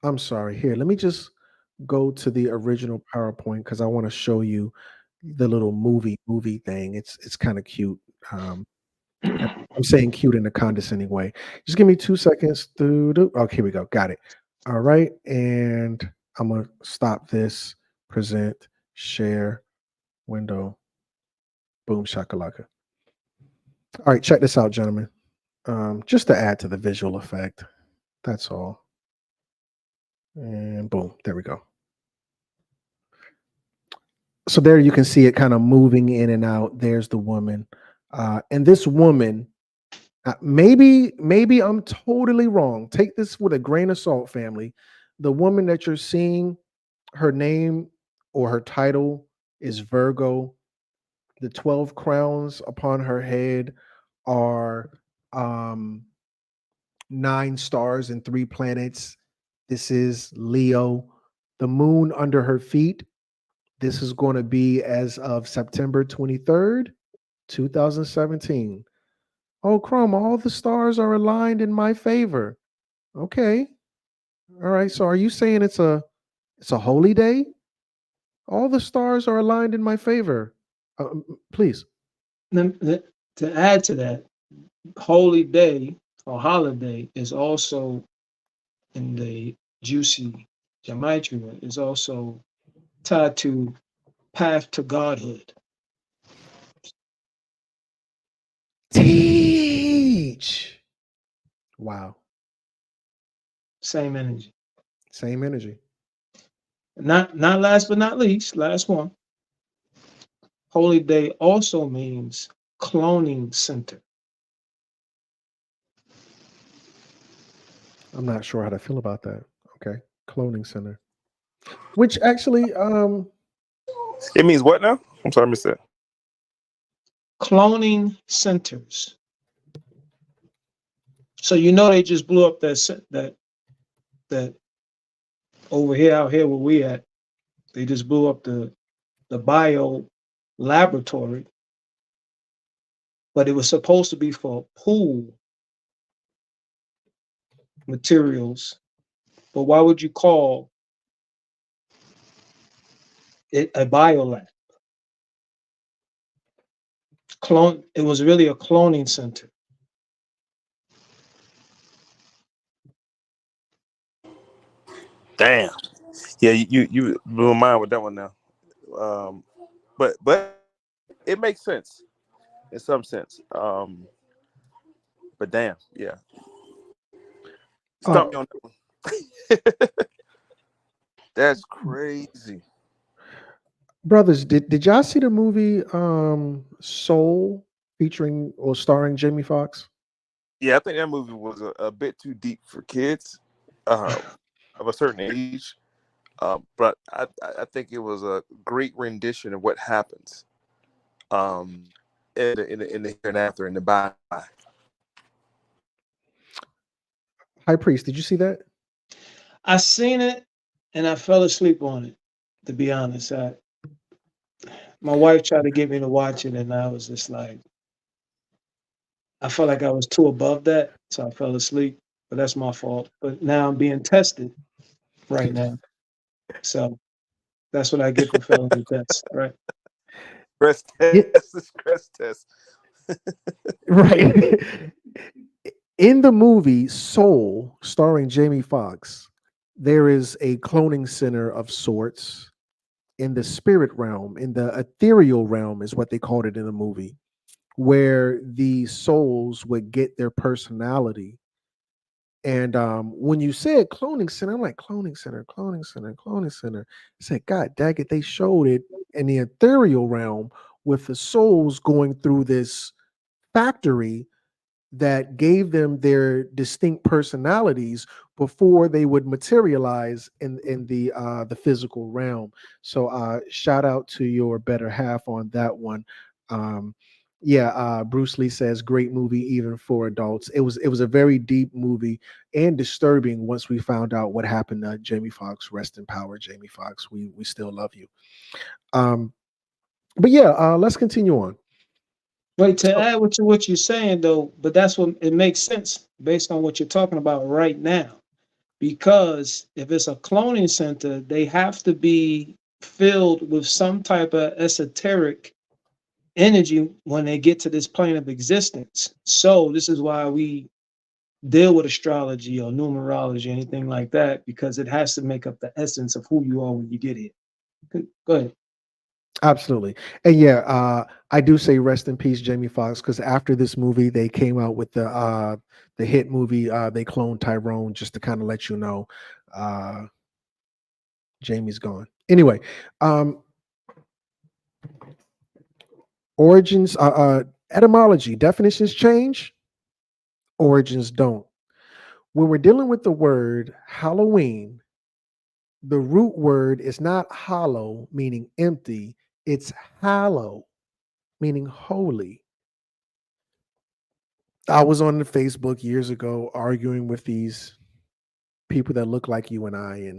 I'm sorry. Here, let me just go to the original PowerPoint because I want to show you the little movie thing. It's kind of cute. Um, I'm saying cute in a condescending way. Just give me 2 seconds. Okay, here we go. Got it. All right. And I'm going to stop this, present, share, window, boom, shakalaka. All right, check this out, gentlemen. Just to add to the visual effect. That's all. And boom, there we go. So there you can see it kind of moving in and out. There's the woman. And this woman, maybe I'm totally wrong. Take this with a grain of salt, family. The woman that you're seeing, her name or her title is Virgo. The 12 crowns upon her head are 9 stars and 3 planets. This is Leo. The moon under her feet. This is going to be as of September 23rd, 2017. Oh, Chrome, all the stars are aligned in my favor. Okay. All right. So are you saying it's a holy day? All the stars are aligned in my favor. Please. To add to that, holy day or holiday is also in the juicy Gematria is also tied to path to godhood. Teach. Wow. Same energy. Same energy. Not last but not least, last one. Holy day also means cloning center. I'm not sure how to feel about that. Okay. Cloning center. Which actually It means what now? I'm sorry, I missed that. Cloning centers. So you know they just blew up that over here out here where we at. They just blew up the bio laboratory, but it was supposed to be for pool materials. But why would you call it a biolab? It was really a cloning center. Damn. Yeah, you blew my mind with that one now. But it makes sense in some sense. But damn, yeah. Stump me on that one. That's crazy. brothers, did y'all see the movie Soul featuring or starring Jamie Foxx? Yeah, I think that movie was a bit too deep for kids of a certain age. But I think it was a great rendition of what happens in the here and after in the by. High Priest, did you see that? I seen it and I fell asleep on it, to be honest. My wife tried to get me to watch it and I was just like, I felt like I was too above that, so I fell asleep. But that's my fault. But now I'm being tested right now. So that's what I get for failing the test, right? Stress test, stress test. Right. In the movie Soul, starring Jamie Foxx, there is a cloning center of sorts in the spirit realm, in the ethereal realm, is what they called it in the movie, where the souls would get their personality. And when you said cloning center, I'm like, cloning center, cloning center, cloning center. I said, God dang it, they showed it in the ethereal realm with the souls going through this factory that gave them their distinct personalities before they would materialize in the physical realm. So shout out to your better half on that one. Um, Bruce Lee says great movie even for adults. It was a very deep movie and disturbing once we found out what happened to Jamie Foxx. Rest in power, Jamie Foxx. We still love you. But yeah, let's continue on. Wait, to add what you're saying though, but that's what it makes sense based on what you're talking about right now. Because if it's a cloning center, they have to be filled with some type of esoteric energy when they get to this plane of existence. So this is why we deal with astrology or numerology, anything like that, because it has to make up the essence of who you are when you get here. Go ahead. Absolutely. And yeah, I do say rest in peace, Jamie Foxx, because after this movie, they came out with the hit movie, they cloned Tyrone, just to kind of let you know uh Jamie's gone. Anyway, origins, etymology, definitions change, origins don't. When we're dealing with the word Halloween, the root word is not hollow, meaning empty, it's hallow, meaning holy. I was on the Facebook years ago arguing with these people that look like you and I,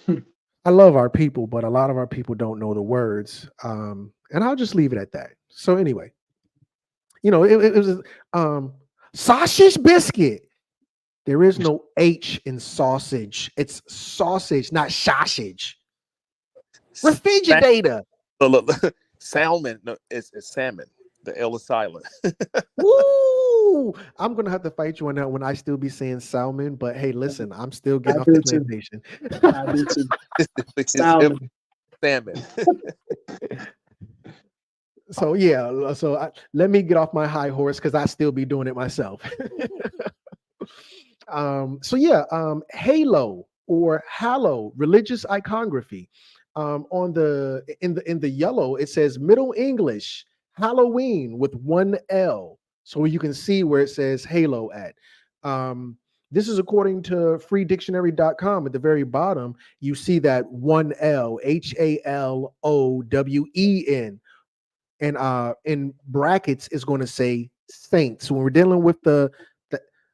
and I love our people, but a lot of our people don't know the words. And I'll just leave it at that. So anyway, it was sausage biscuit. There is no H in sausage. It's sausage, not sausage. Refrigerator. Look, salmon. No, it's salmon. The L is silent. Woo! I'm gonna have to fight you on that when I still be saying salmon, but hey, listen, I'm still getting off the plantation. I do too. Salmon. Salmon. So yeah, let me get off my high horse because I still be doing it myself. Halo or hallow, religious iconography. On in the yellow, it says Middle English Halloween with one L, so you can see where it says halo at. This is according to freedictionary.com. At the very bottom, you see that one L, HALOWEN, and in brackets is going to say saints. When we're dealing with the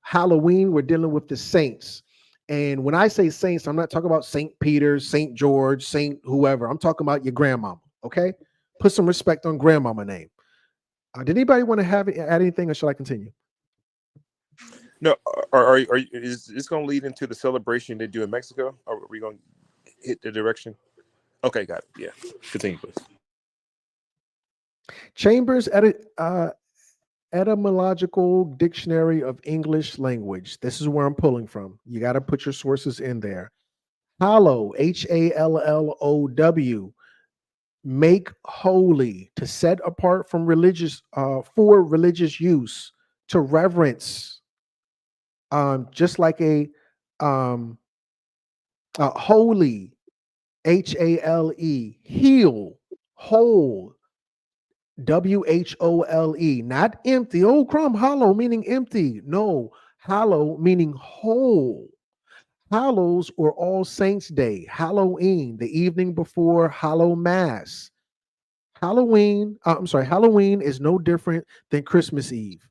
Halloween, we're dealing with the saints. And when I say saints, I'm not talking about Saint Peter, Saint George, Saint whoever. I'm talking about your grandmama. Okay, put some respect on grandmama name. Did anybody want to add anything, or shall I continue? No, is this going to lead into the celebration they do in Mexico? Or are we going to hit the direction? Okay, got it. Yeah, continue, please. Chambers Etymological Dictionary of English Language. This is where I'm pulling from. You got to put your sources in there. Hallow, HALLOW, make holy, to set apart from religious, for religious use, to reverence. Just like a holy, HALE, heal, whole, WHOLE, not empty. Oh, crumb, hollow meaning empty. No, hollow meaning whole. Hallows or All Saints Day, Halloween, the evening before Hallow Mass. Halloween is no different than Christmas Eve.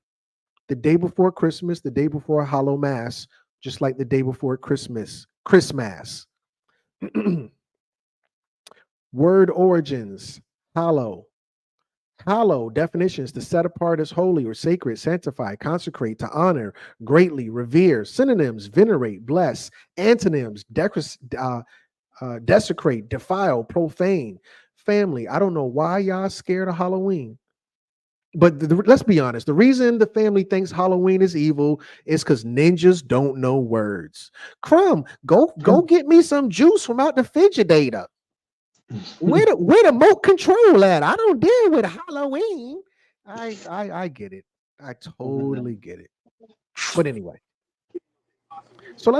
The day before Christmas, the day before Hallow Mass, just like the day before Christmas, Christmas. Word origins, hallow. Hallow definitions: to set apart as holy or sacred, sanctify, consecrate, to honor, greatly, revere. Synonyms: venerate, bless. Antonyms: desecrate, defile, profane, family. I don't know why y'all scared of Halloween. But let's be honest. The reason the family thinks Halloween is evil is because ninjas don't know words. Crumb, go get me some juice from out the refrigerator. Where the remote control at? I don't deal with Halloween. I get it. I totally get it. But anyway, so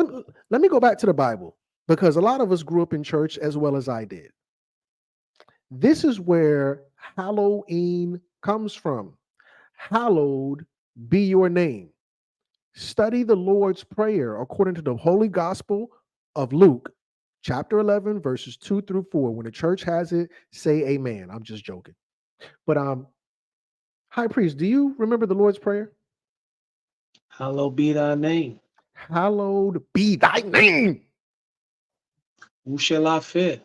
let me go back to the Bible, because a lot of us grew up in church as well as I did. This is where Halloween comes from. Hallowed be your name. Study the Lord's Prayer according to the Holy Gospel of Luke, chapter 11, verses 2 through 4. When the church has it, say amen. I'm just joking. But High Priest, do you remember the Lord's Prayer? Hallowed be thy name. Hallowed be thy name. Who shall I fear?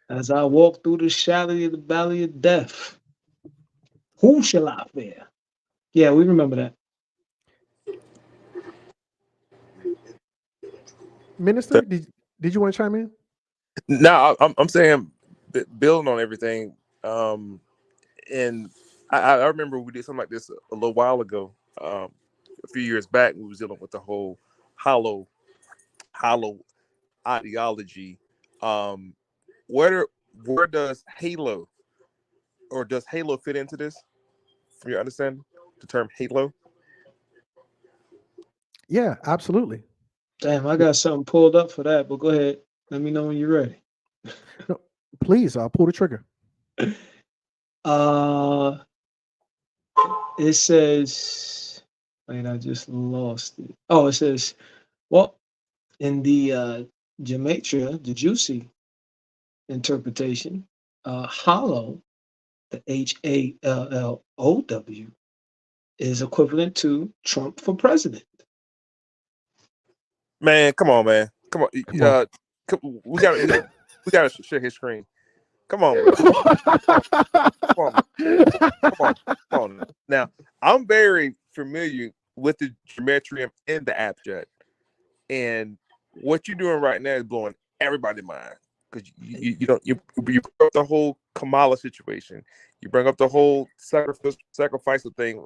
As I walk through the shadow of the valley of death, who shall I fear? Yeah, we remember that. Minister, did you want to chime in? No, I'm saying building on everything. And I remember we did something like this a little while ago. A few years back, we was dealing with the whole hollow ideology. Where does Halo, or does Halo fit into this? From your understanding, the term Halo? Yeah, absolutely. Damn, I got something pulled up for that, but go ahead. Let me know when you're ready. No, please, I'll pull the trigger. It says, wait, I just lost it. Oh, it says, well, in the Gematria, the juicy interpretation, hollow, the HALLOW, is equivalent to Trump for president. Man, come on, man. Come on. We gotta share his screen. Come on, bro. Come on. Now, I'm very familiar with the gematria and the abject, and what you're doing right now is blowing everybody's mind, because you bring up the whole Kamala situation, you bring up the whole sacrificial thing,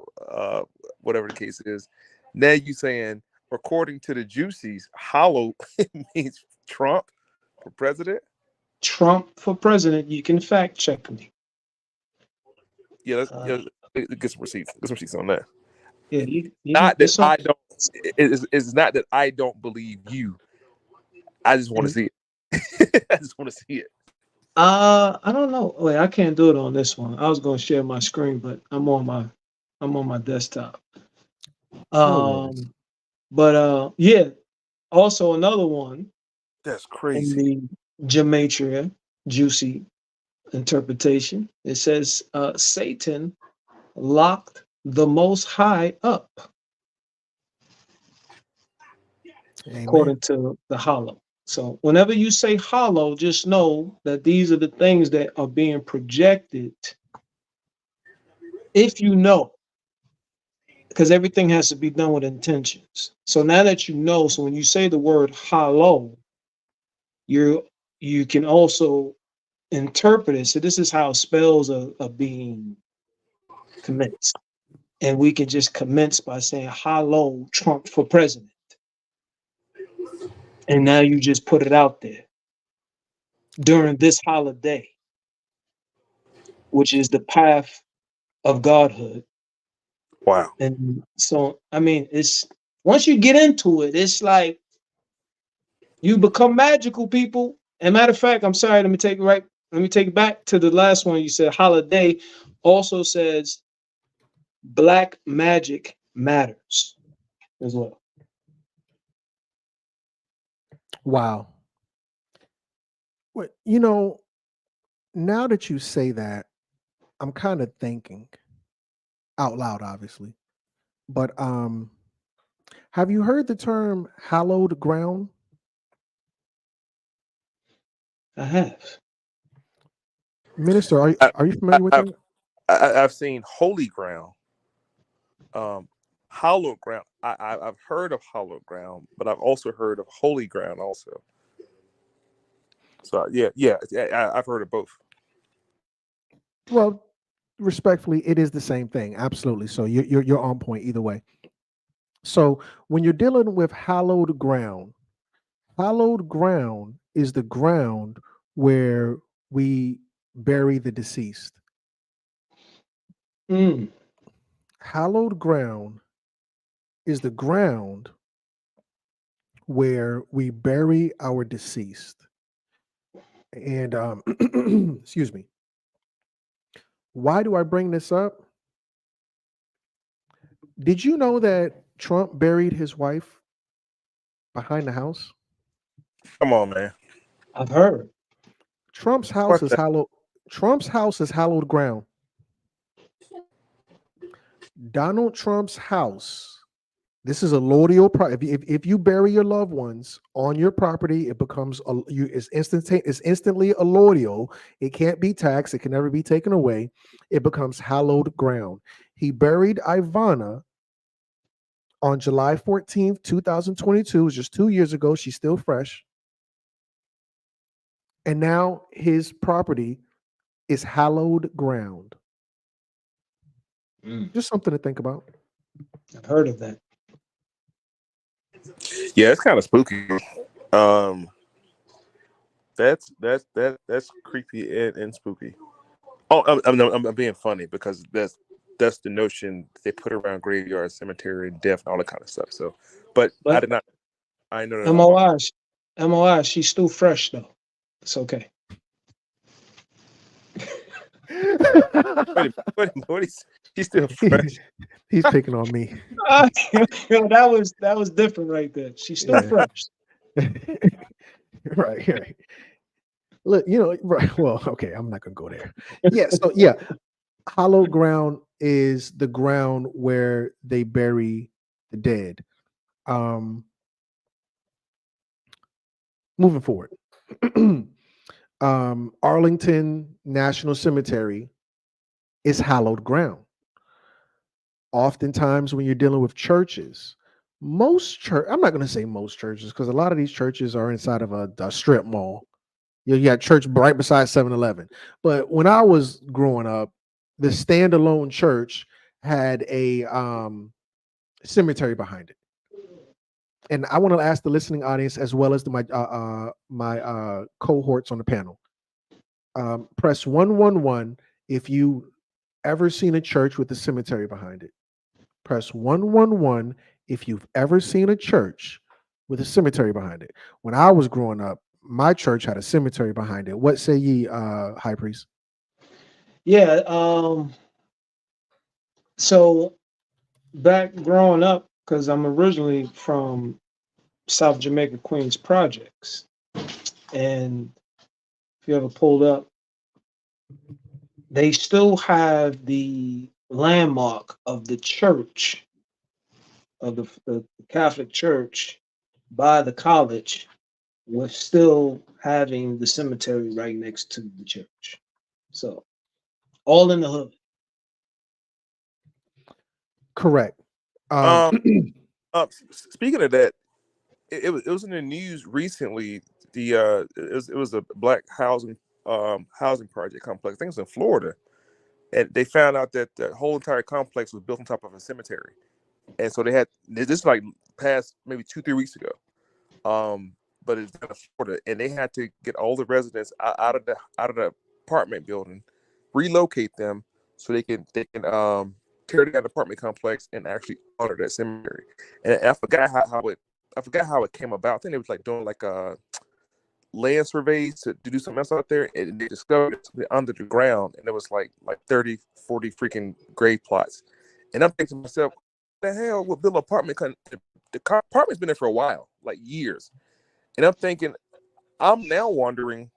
whatever the case is. Now you saying, according to the juicies, hollow means Trump for president. Trump for president. You can fact check me. Yeah, let's get some receipts. Get some receipts on that. Yeah, you not that I don't. It's not that I don't believe you. I just want to see it. I just want to see it. I don't know. Wait, I can't do it on this one. I was going to share my screen, but I'm on my desktop. But yeah. Also another one. That's crazy. In the Gematria juicy interpretation, it says Satan locked the Most High up. Amen. According to the hollow. So whenever you say hollow, just know that these are the things that are being projected. If you know, because everything has to be done with intentions. So now that you know, so when you say the word hollow, you can also interpret it. So this is how spells are being commenced. And we can just commence by saying, hello, Trump for president. And now you just put it out there during this holiday, which is the path of godhood. Wow. And so, I mean, it's once you get into it, it's like you become magical, people. And matter of fact, I'm sorry, let me take it back to the last one. You said holiday also says black magic matters as well. Wow. Well, now that you say that, I'm kind of thinking out loud, obviously. But have you heard the term hallowed ground? I have. Minister, are you familiar with that? I've seen holy ground. Hallowed Ground. I've heard of Hallowed Ground, but I've also heard of Holy Ground also. So yeah, I've heard of both. Well, respectfully, it is the same thing. Absolutely. So you're on point either way. So when you're dealing with hallowed ground is the ground where we bury the deceased. Hallowed ground is the ground where we bury our deceased. And excuse me. Why do I bring this up? Did you know that Trump buried his wife behind the house? Come on, man. I've heard. Trump's house What is the? hallowed. Trump's house is hallowed ground. Donald Trump's house. This is a allodial. If you bury your loved ones on your property, it becomes it's instantaneous. It's instantly allodial. It can't be taxed. It can never be taken away. It becomes hallowed ground. He buried Ivana on July 14th, 2022. It was just 2 years ago. She's still fresh. And now his property is hallowed ground. Just something to think about. I've heard of that. Yeah, it's kind of spooky. That's creepy and spooky. Oh, I'm being funny because that's the notion they put around graveyard, cemetery, and death, and all that kind of stuff. So, but I did not. I know that all about. M.O.I. She's still fresh though. It's okay. What he's still fresh. He's picking on me. That was different right there. She's still fresh. Right. Look, right. Well, okay, I'm not gonna go there. Yeah, so yeah, hallowed ground is the ground where they bury the dead. Moving forward. Arlington National Cemetery is hallowed ground. Oftentimes, when you're dealing with churches, I'm not going to say most churches because a lot of these churches are inside of a strip mall. You got church right beside 7-Eleven. But when I was growing up, the standalone church had a cemetery behind it. And I want to ask the listening audience as well as my cohorts on the panel. Press 111 if you ever seen a church with a cemetery behind it. Press 111 if you've ever seen a church with a cemetery behind it. When I was growing up, my church had a cemetery behind it. What say ye, High Priest? Yeah. So back growing up, because I'm originally from South Jamaica, Queens projects, and if you ever pulled up, they still have the landmark of the church of the Catholic Church by the college, was still having the cemetery right next to the church. So all in the hood. Correct. Speaking of that, it was in the news recently. It was a black housing project complex. I think it's in Florida, and they found out that the whole entire complex was built on top of a cemetery. And so they had this like past maybe 2-3 weeks ago. But it's in Florida, and they had to get all the residents out of the apartment building, relocate them so they can tear down the apartment complex and actually honor that cemetery. And I forgot how it came about. I think it was like doing like land surveys to do something else out there, and they discovered something under the ground, and it was like 30, 40 freaking grave plots. And I'm thinking to myself, what the hell would build an apartment? The apartment's been there for a while, like years. And I'm thinking, I'm now wondering,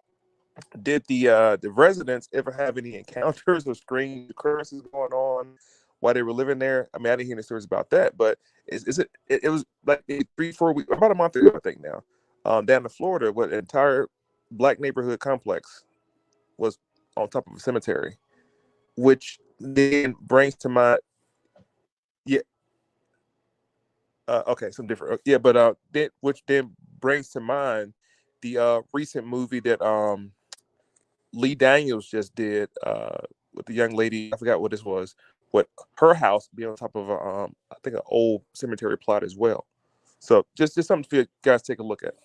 did the residents ever have any encounters or strange occurrences going on while they were living there? I mean, I didn't hear any stories about that, but it was like 3-4 weeks, about a month ago, I think now, down in Florida, where an entire black neighborhood complex was on top of a cemetery, which then brings to mind, yeah, Okay, some different. Yeah, but that which then brings to mind the recent movie that Lee Daniels just did with the young lady. I forgot what this was. What her house be on top of a I think an old cemetery plot as well. So just something for you guys to take a look at.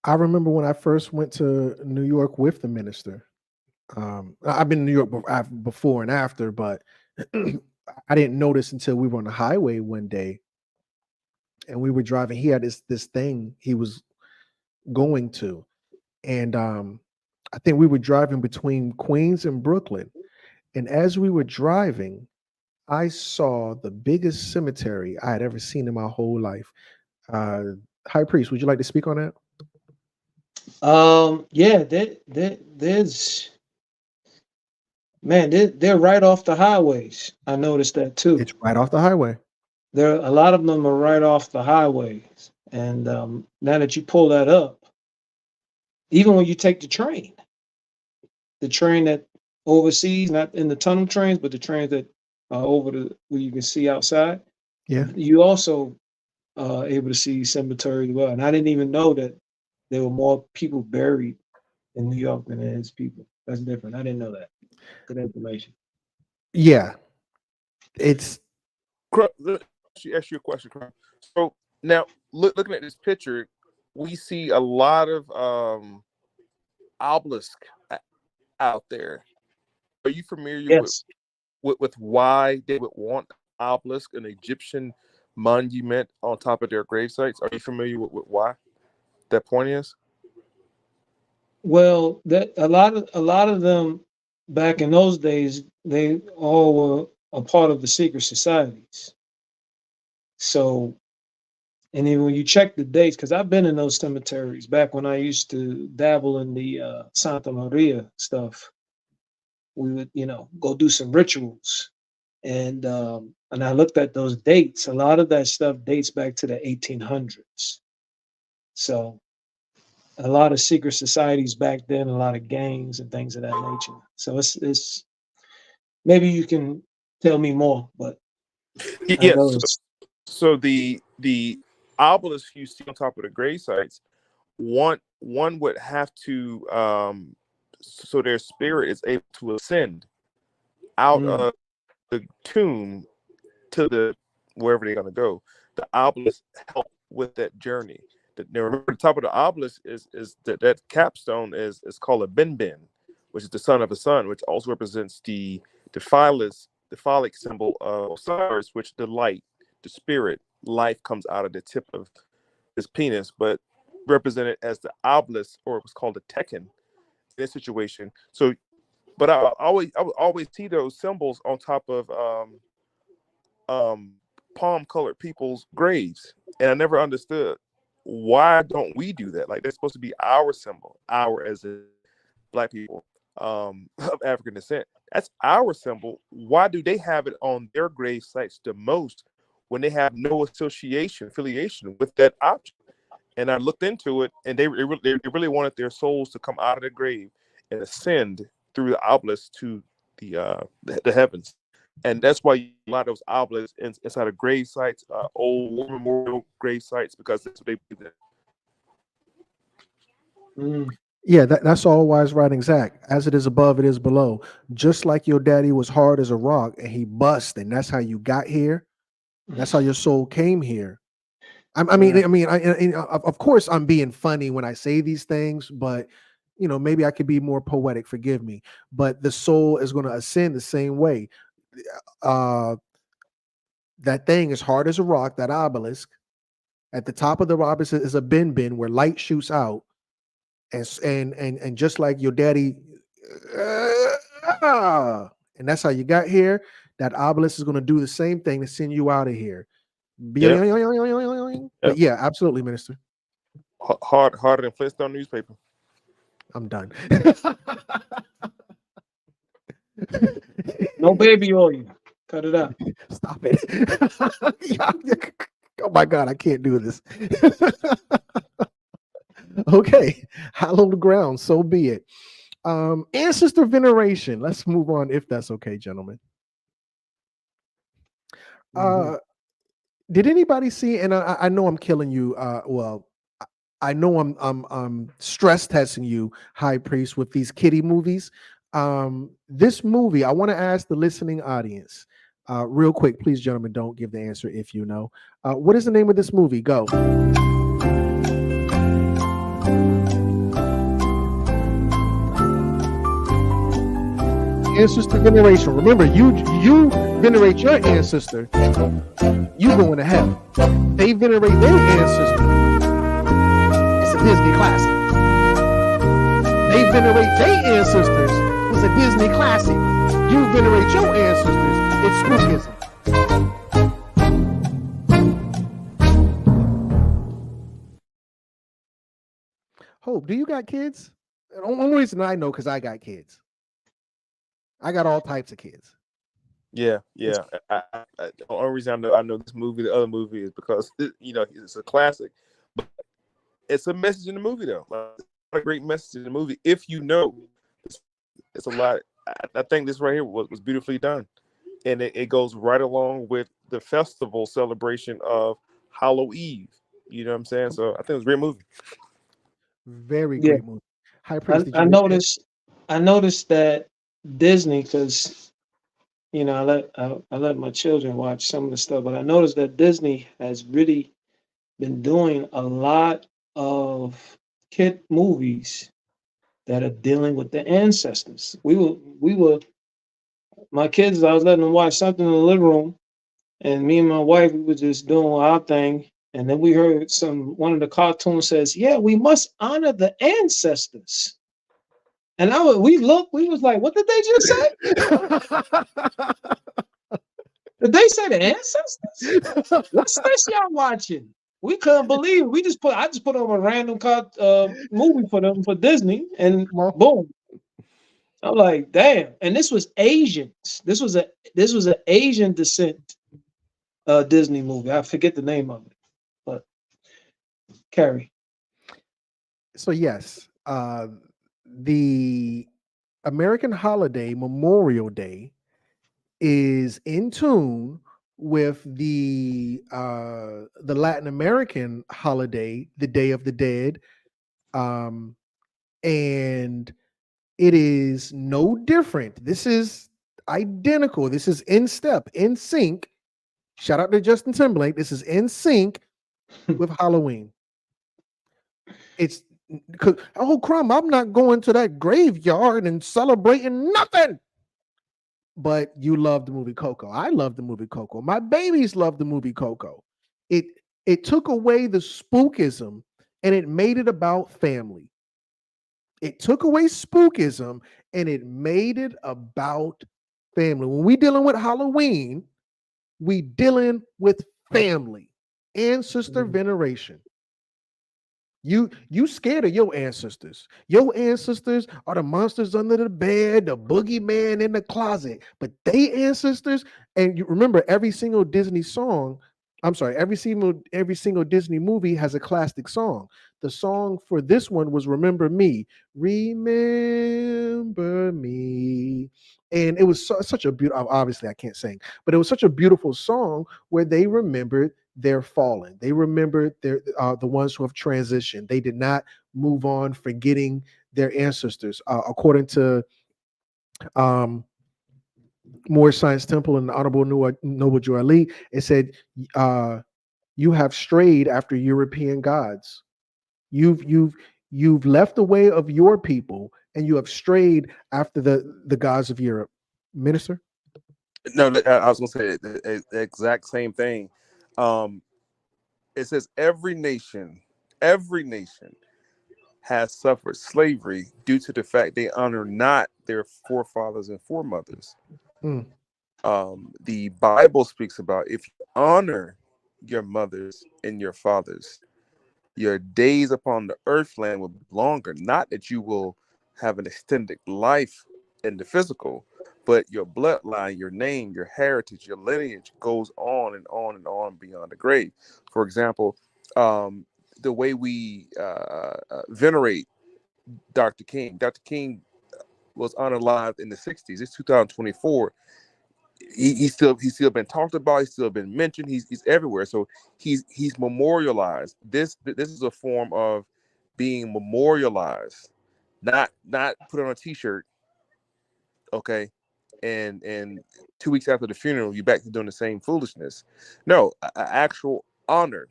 I remember when I first went to New York with the minister. I've been in New York before and after, but I didn't notice until we were on the highway one day and we were driving. He had this thing he was going to, and I think we were driving between Queens and Brooklyn. And as we were driving, I saw the biggest cemetery I had ever seen in my whole life. High Priest, would you like to speak on that? Yeah, there's man, they're right off the highways. I noticed that too. It's right off the highway. There, a lot of them are right off the highways. And now that you pull that up, even when you take the train that overseas, not in the tunnel trains, but the trains that are over the where you can see outside, Yeah. you also able to see cemetery as well. And I didn't even know that there were more people buried in New York than there is people. That's different. I didn't know that. Good information. Yeah. It's Let me ask you a question, Crump. So now looking at this picture, we see a lot of obelisk out there. Are you familiar with why they would want obelisk, an Egyptian monument on top of their grave sites? Are you familiar with why that point is? Well, that a lot of them back in those days, they all were a part of the secret societies. So, and then when you check the dates, because I've been in those cemeteries back when I used to dabble in the Santa Maria stuff, we would, go do some rituals. And I looked at those dates. A lot of that stuff dates back to the 1800s. So a lot of secret societies back then, a lot of gangs and things of that nature. So it's maybe you can tell me more, but yes. So the obelisk you see on top of the grave sites, one would have to so their spirit is able to ascend out of the tomb to the wherever they're going to go. The obelisk help with that journey. Now remember, the top of the obelisk is that capstone is called a bin, which is the son of a sun, which also represents the phallic symbol of Osiris, which the light, the spirit, life comes out of the tip of his penis, but represented as the obelisk, or it was called a tekken in this situation. So, but I would always see those symbols on top of palm-colored people's graves, and I never understood why don't we do that? Like, that's supposed to be our symbol, our as a Black people of African descent. That's our symbol. Why do they have it on their grave sites the most when they have no affiliation with that object? And I looked into it, and they really wanted their souls to come out of the grave and ascend through the obelisk to the heavens. And that's why a lot of those obelisks inside of grave sites, old war memorial grave sites, because that's what they do. Yeah, that's all wise writing, Zach. As it is above, it is below. Just like your daddy was hard as a rock and he bust, and that's how you got here. That's how your soul came here. I mean, of course, I'm being funny when I say these things, but maybe I could be more poetic. Forgive me. But the soul is going to ascend the same way. That thing is hard as a rock. That obelisk. At the top of the obelisk is a bin where light shoots out. And just like your daddy, and that's how you got here. That obelisk is going to do the same thing to send you out of here. But yeah, absolutely, Minister. Harder than Flintstone newspaper. I'm done. No baby oil. Cut it out. Stop it. Oh my God, I can't do this. Okay, hallowed ground, so be it. Ancestor veneration. Let's move on, if that's okay, gentlemen. Did anybody see? And I know I'm killing you. Well, I know I'm stress testing you, High Priest, with these kiddie movies. This movie, I want to ask the listening audience, real quick, please, gentlemen, don't give the answer if you know. What is the name of this movie? Go. Ancestor veneration. Remember, you venerate your ancestor, you going to heaven. They venerate their ancestor. It's a Disney classic. They venerate their ancestors. It's a Disney classic. You venerate your ancestors. It's spookism. Hope, do you got kids? The only reason I know because I got kids. I got all types of kids. Yeah. The only reason I know this movie, the other movie, is because it's a classic. But it's a message in the movie, though. Like, a great message in the movie. If you know, it's a lot. I think this right here was beautifully done, and it goes right along with the festival celebration of Hallowed Eve. You know what I'm saying? So I think it was a great movie. Very great movie. High Priest, did I you? noticed that Disney, because I let my children watch some of the stuff, but I noticed that Disney has really been doing a lot of kid movies that are dealing with the ancestors. We were my kids, I was letting them watch something in the living room, and me and my wife, we were just doing our thing, and then we heard one of the cartoons says, "Yeah, we must honor the ancestors." And we was like, "What did they just say? Did they say the ancestors? What's this y'all watching?" We couldn't believe it. I just put on a random movie for them for Disney, and boom. I'm like, damn. And this was Asians. This was an Asian descent Disney movie. I forget the name of it, but Carrie. So yes, the American holiday Memorial Day is in tune with the Latin American holiday, the Day of the Dead, and it is no different. This is identical. This is in step, in sync. Shout out to Justin Timberlake. This is in sync with Halloween. It's Crumb, I'm not going to that graveyard and celebrating nothing. But you love the movie Coco. I love the movie Coco. My babies love the movie Coco. It took away the spookism and it made it about family. It took away spookism and it made it about family. When we dealing with Halloween, we dealing with family, ancestor veneration. You scared of your ancestors. Your ancestors are the monsters under the bed, the boogeyman in the closet. But they ancestors, and you remember every single Disney song. I'm sorry, every single Disney movie has a classic song. The song for this one was "Remember Me." Remember me. And it was such a beautiful. Obviously, I can't sing, but it was such a beautiful song where they remembered their fallen. They remembered the ones who have transitioned. They did not move on, forgetting their ancestors. According to Moorish Science Temple and the Honorable Noble Joy Ali, it said, "You have strayed after European gods. You've left the way of your people, and you have strayed after the gods of Europe." Minister? No, I was going to say the exact same thing. It says every nation has suffered slavery due to the fact they honor not their forefathers and foremothers. The Bible speaks about if you honor your mothers and your fathers, your days upon the earth land will be longer. Not that you will have an extended life in the physical, but your bloodline, your name, your heritage, your lineage goes on and on and on beyond the grave. For example, the way we venerate Dr. King. Dr. King was unalive in the 60s. It's 2024. he's still been talked about. He's still been mentioned. He's everywhere. So he's memorialized. This is a form of being memorialized, not put on a T-shirt. Okay, and 2 weeks after the funeral, you're back to doing the same foolishness. No, actual honor.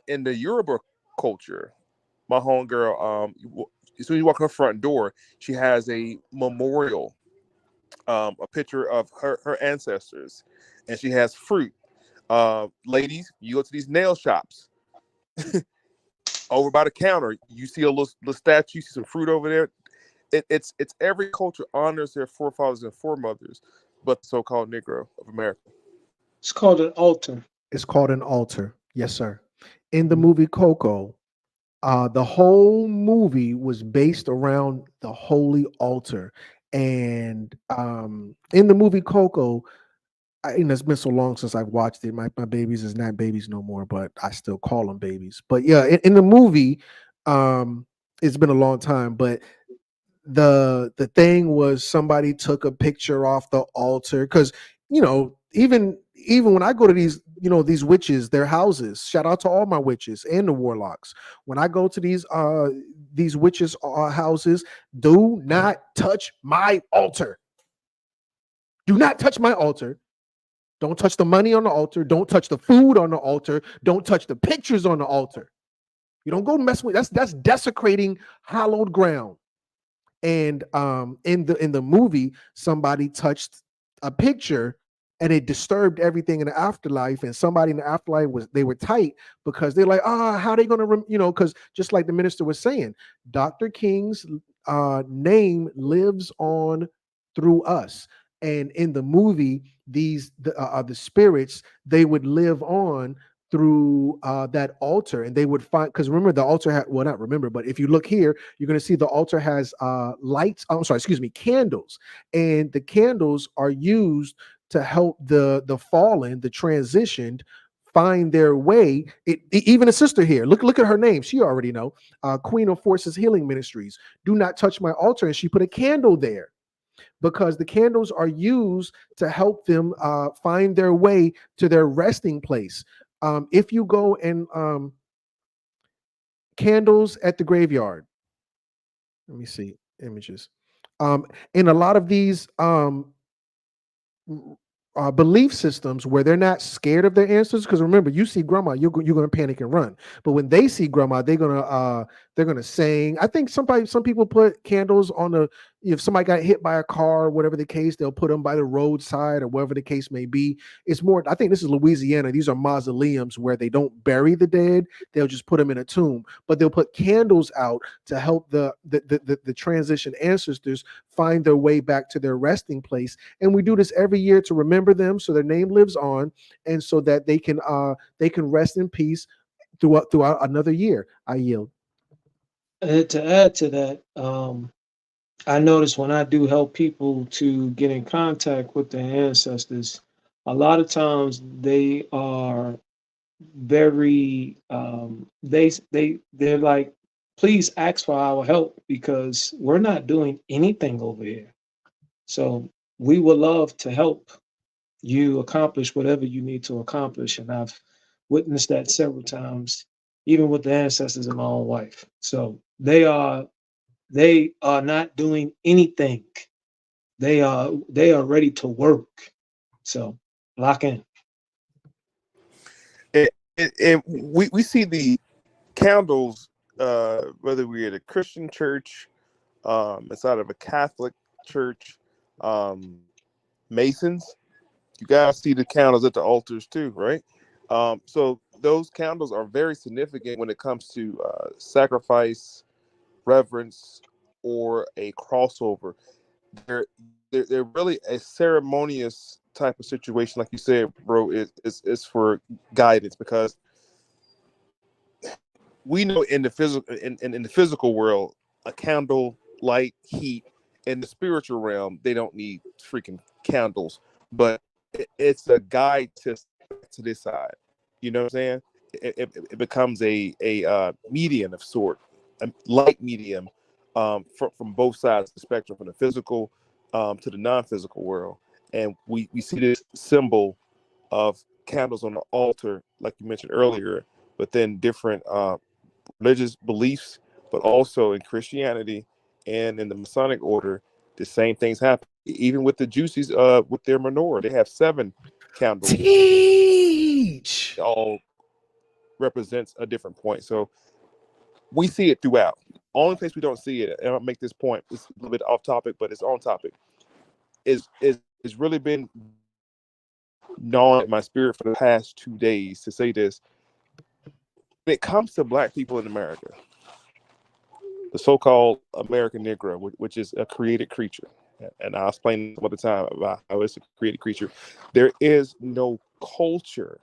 In the Yoruba culture, my homegirl, as soon as you walk in her front door, she has a memorial, a picture of her ancestors, and she has fruit. Ladies, you go to these nail shops over by the counter, you see a little statue, you see some fruit over there. It's every culture honors their forefathers and foremothers, but the so-called Negro of America. It's called an altar. It's called an altar. Yes, sir. In the movie Coco, the whole movie was based around the holy altar. And in the movie Coco, it's been so long since I've watched it. My babies is not babies no more, but I still call them babies. But yeah, in the movie, it's been a long time. But the thing was, somebody took a picture off the altar because even when I go to these witches, their houses. Shout out to all my witches and the warlocks. When I go to these witches' houses, do not touch my altar. Do not touch my altar. Don't touch the money on the altar. Don't touch the food on the altar. Don't touch the pictures on the altar. You don't go mess with that's desecrating hallowed ground. And in the movie, somebody touched a picture and it disturbed everything in the afterlife. And somebody in the afterlife they were tight because they're like, how are they gonna because just like the minister was saying, Dr. King's name lives on through us. And in the movie, the spirits, they would live on through that altar, and they would find, because remember the altar had, well, not remember, but if you look here, you're going to see the altar has lights, candles, and the candles are used to help the fallen, the transitioned, find their way. Even a sister here, look at her name, she already know, Queen of Forces Healing Ministries. Do not touch my altar, and she put a candle there because the candles are used to help them find their way to their resting place. If you go and candles at the graveyard, let me see images. In a lot of these belief systems where they're not scared of their ancestors, because remember, you see grandma, you're going to panic and run. But when they see grandma, they're gonna sing. I think some people put candles on the, if somebody got hit by a car, whatever the case, they'll put them by the roadside or whatever the case may be. It's more, I think this is Louisiana. These are mausoleums where they don't bury the dead; they'll just put them in a tomb. But they'll put candles out to help the transition ancestors find their way back to their resting place. And we do this every year to remember them, so their name lives on, and so that they can rest in peace throughout another year. I yield. And to add to that, I notice when I do help people to get in contact with their ancestors, a lot of times they are very they're like, please ask for our help because we're not doing anything over here. So we would love to help you accomplish whatever you need to accomplish. And I've witnessed that several times, even with the ancestors of my own wife. So they are not doing anything. They are ready to work. So lock in. And we see the candles, whether we're at a Christian church, inside of a Catholic church, Masons, you guys see the candles at the altars too, right? So those candles are very significant when it comes to sacrifice, reverence, or a crossover. They're really a ceremonious type of situation, like you said, bro. It's for guidance, because we know in the physical in the physical world, a candle, light, heat. In the spiritual realm, they don't need freaking candles, but it's a guide to this side. You know what I'm saying? It becomes a medium of sort, a light medium, from both sides of the spectrum, from the physical to the non-physical world. and we see this symbol of candles on the altar, like you mentioned earlier, within different religious beliefs, but also in Christianity and in the Masonic order, the same things happen. Even with the Juicies, with their menorah, they have 7 candles. Teach. It all represents a different point. So we see it throughout. Only place we don't see it, and I'll make this point, it's a little bit off topic, but it's on topic, is really been gnawing at my spirit for the past 2 days to say this. When it comes to Black people in America, the so-called American Negro, which is a created creature, and I'll explain some other time about how it's a created creature. There is no culture.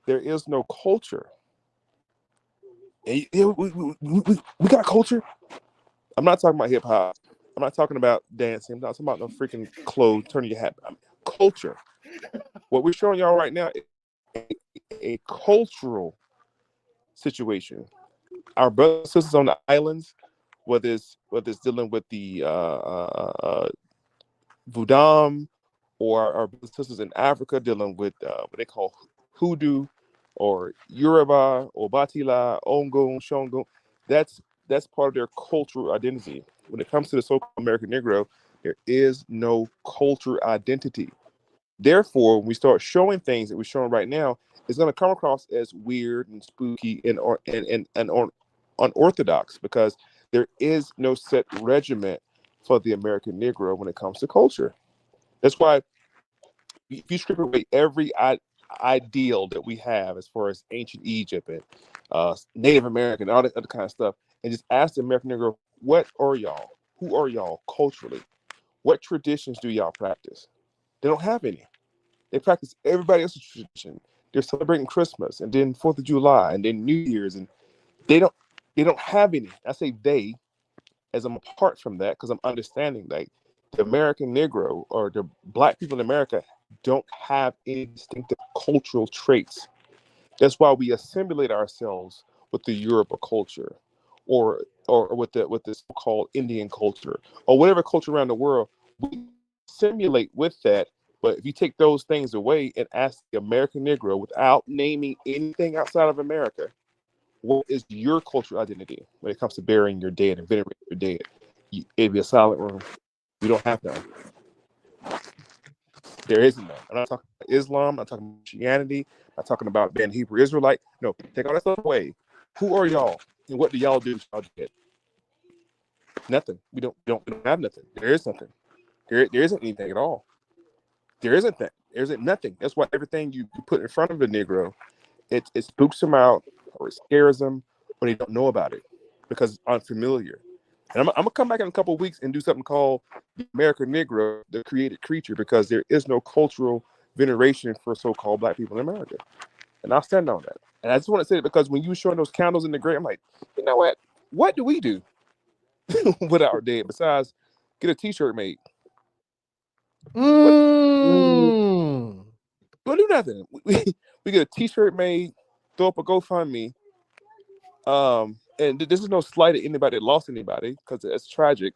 There is no culture. And we got culture. I'm not talking about hip hop. I'm not talking about dancing. I'm not talking about no freaking clothes, turning your hat. Culture. What we're showing y'all right now is a cultural situation. Our brothers and sisters on the islands, whether it's dealing with the Voodoo, or our brothers and sisters in Africa dealing with what they call hoodoo, or Yoruba, or Batila, Ongo, Shongo. That's part of their cultural identity. When it comes to the so-called American Negro, there is no cultural identity. Therefore, when we start showing things that we're showing right now, it's going to come across as weird and spooky and unorthodox, because there is no set regiment for the American Negro when it comes to culture. That's why if you strip away every ideal that we have as far as ancient Egypt and Native American, all that other kind of stuff, and just ask the American Negro, what are y'all? Who are y'all culturally? What traditions do y'all practice? They don't have any. They practice everybody else's tradition. They're celebrating Christmas and then 4th of July and then New Year's, and they don't have any. I say they, as I'm apart from that, because I'm understanding like the American Negro or the Black people in America don't have any distinctive cultural traits. That's why we assimilate ourselves with the Yoruba culture, or with the so-called Indian culture, or whatever culture around the world. We simulate with that. But if you take those things away and ask the American Negro, without naming anything outside of America, what is your cultural identity when it comes to burying your dead and venerating your dead? It'd be a silent room. We don't have none. There isn't none. I'm not talking about Islam. I'm not talking about Christianity. I'm not talking about being Hebrew Israelite. No, take all that stuff away. Who are y'all, and what do y'all do? Y'all dead? Nothing. We don't have nothing. There is nothing. There isn't anything at all. There isn't that. There isn't nothing. That's why everything you put in front of a Negro, it spooks them out, or it scares them, or they don't know about it because it's unfamiliar. And I'm gonna come back in a couple of weeks and do something called the American Negro, the created creature, because there is no cultural veneration for so-called Black people in America. And I'll stand on that. And I just want to say it because when you were showing those candles in the grave, I'm like, you know what? What do we do with our dead besides get a T-shirt made? Mm. Don't do nothing. We get a T-shirt made, throw up a GoFundMe. And this is no slight at anybody that lost anybody, because it's tragic.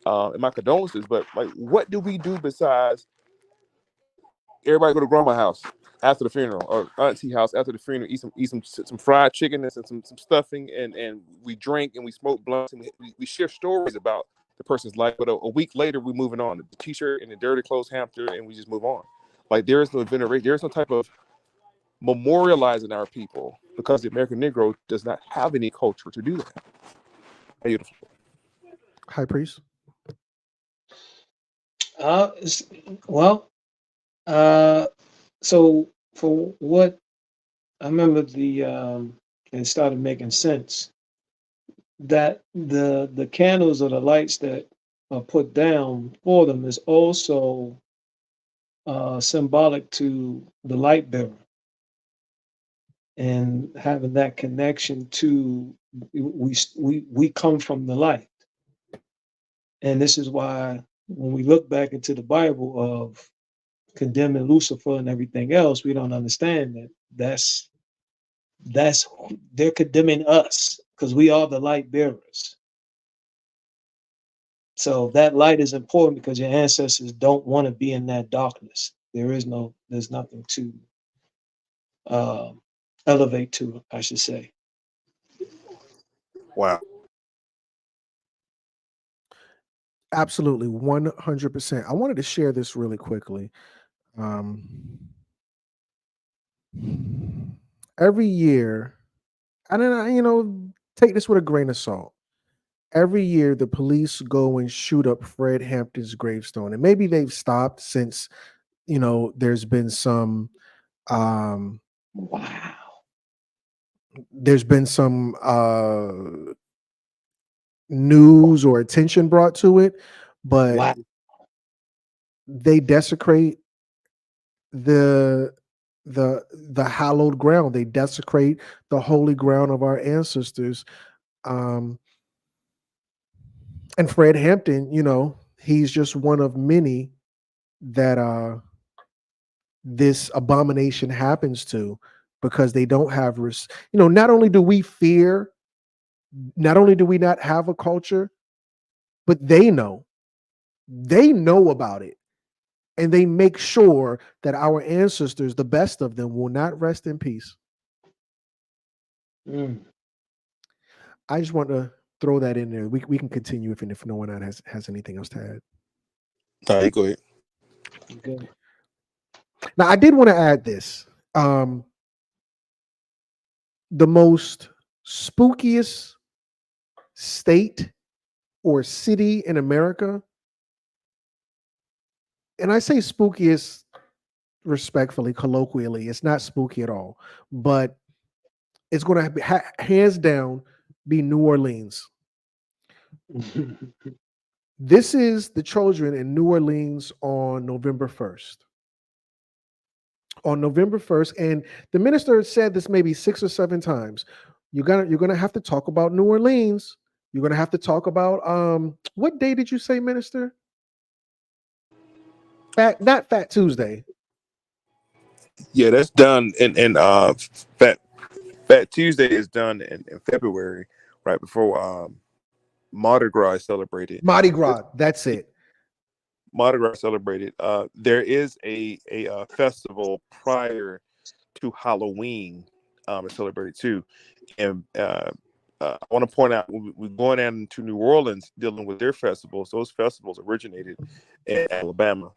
And my condolences. But like, what do we do besides everybody go to grandma's house after the funeral, or auntie house after the funeral, eat some fried chicken and some stuffing, and we drink and we smoke blunts, and we share stories about the person's life. But a week later, we're moving on. The T-shirt and the dirty clothes hamper, and we just move on. Like, there is no veneration. There is no type of memorializing our people, because the American Negro does not have any culture to do that. Beautiful. High priest. Well, so for what I remember, it started making sense that the candles or the lights that are put down for them is also symbolic to the light bearer, and having that connection to we come from the light. And this is why when we look back into the Bible of condemning Lucifer and everything else, we don't understand that that's they're condemning us, because we are the light bearers. So that light is important because your ancestors don't want to be in that darkness. There's nothing to elevate to, I should say. Wow. Absolutely, 100%. I wanted to share this really quickly. Every year, and then take this with a grain of salt. Every year, the police go and shoot up Fred Hampton's gravestone, and maybe they've stopped since there's been some Wow. there's been some news or attention brought to it, but Wow. they desecrate the hallowed ground. They desecrate the holy ground of our ancestors. And Fred Hampton, he's just one of many that this abomination happens to, because they don't have not only do we fear, not only do we not have a culture, but they know about it, and they make sure that our ancestors, the best of them, will not rest in peace. I just want to throw that in there. We can continue if no one has anything else to add. All right, go ahead. Good. Now, I did want to add this. The most spookiest state or city in America, and I say spookiest respectfully, colloquially, it's not spooky at all, but it's going to be hands down be New Orleans. This is the children in New Orleans on November 1st. On November 1st, and the minister said this maybe 6 or 7 times. You're gonna have to talk about New Orleans. You're gonna have to talk about what day did you say, minister? Not Fat Tuesday. Yeah, that's done in Fat Tuesday is done in February, right before Mardi Gras is celebrated. Mardi Gras, that's it. Mardi Gras celebrated. There is a festival prior to Halloween. It's celebrated too, and I want to point out we're going down to New Orleans dealing with their festivals. Those festivals originated in Alabama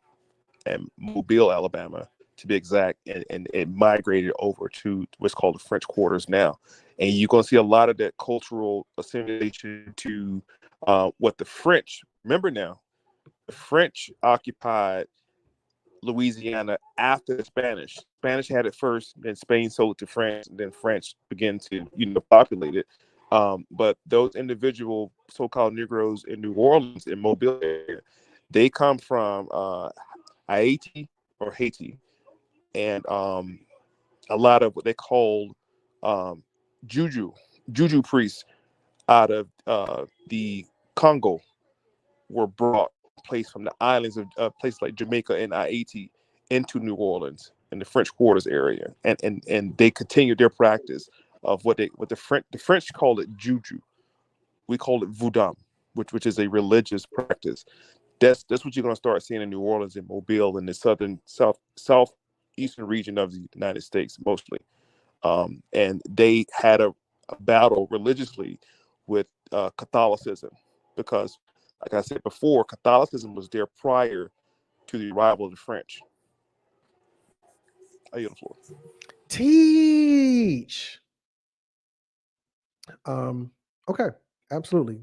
and Mobile, Alabama, to be exact, and it migrated over to what's called the French Quarters now. And you're going to see a lot of that cultural assimilation to what the French, remember now, the French occupied Louisiana after the Spanish. Spanish had it first, then Spain sold it to France, and then France began to populate it. But those individual so-called Negroes in New Orleans, in Mobile area, they come from Haiti or Haiti, and a lot of what they call juju priests out of the Congo were brought placed from the islands of places like Jamaica and Haiti into New Orleans in the French Quarters area, and they continued their practice of what the French call it juju. We call it voodoo, which is a religious practice. That's what you're going to start seeing in New Orleans and Mobile in the southeastern region of the United States mostly. And they had a battle religiously with Catholicism because, like I said before, Catholicism was there prior to the arrival of the French. I yield the floor. Teach. Okay, absolutely.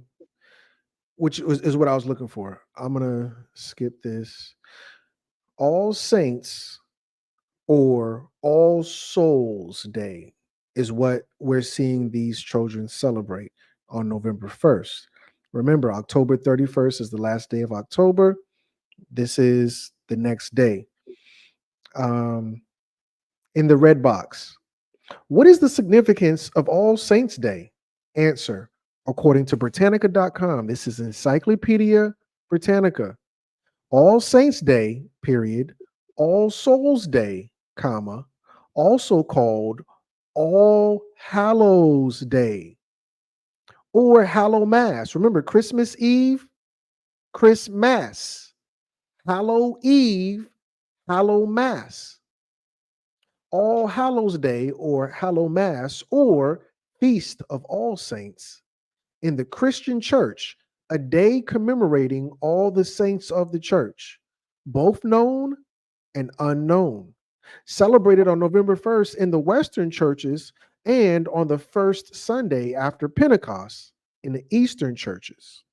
Which is what I was looking for. I'm gonna skip this. All Saints or All Souls Day is what we're seeing these children celebrate on November 1st. Remember, October 31st is the last day of October. This is the next day. In the red box, what is the significance of All Saints Day? Answer, according to Britannica.com, this is Encyclopedia Britannica. All Saints Day, period, All Souls Day, comma, also called All Hallows Day or Hallow Mass. Remember Christmas Eve Christmas, Hallow Eve, Hallow Mass, All Hallows Day or Hallow Mass or Feast of All Saints. In the Christian church, a day commemorating all the saints of the church, both known and unknown, celebrated on November 1st in the Western churches and on the first Sunday after Pentecost in the Eastern churches.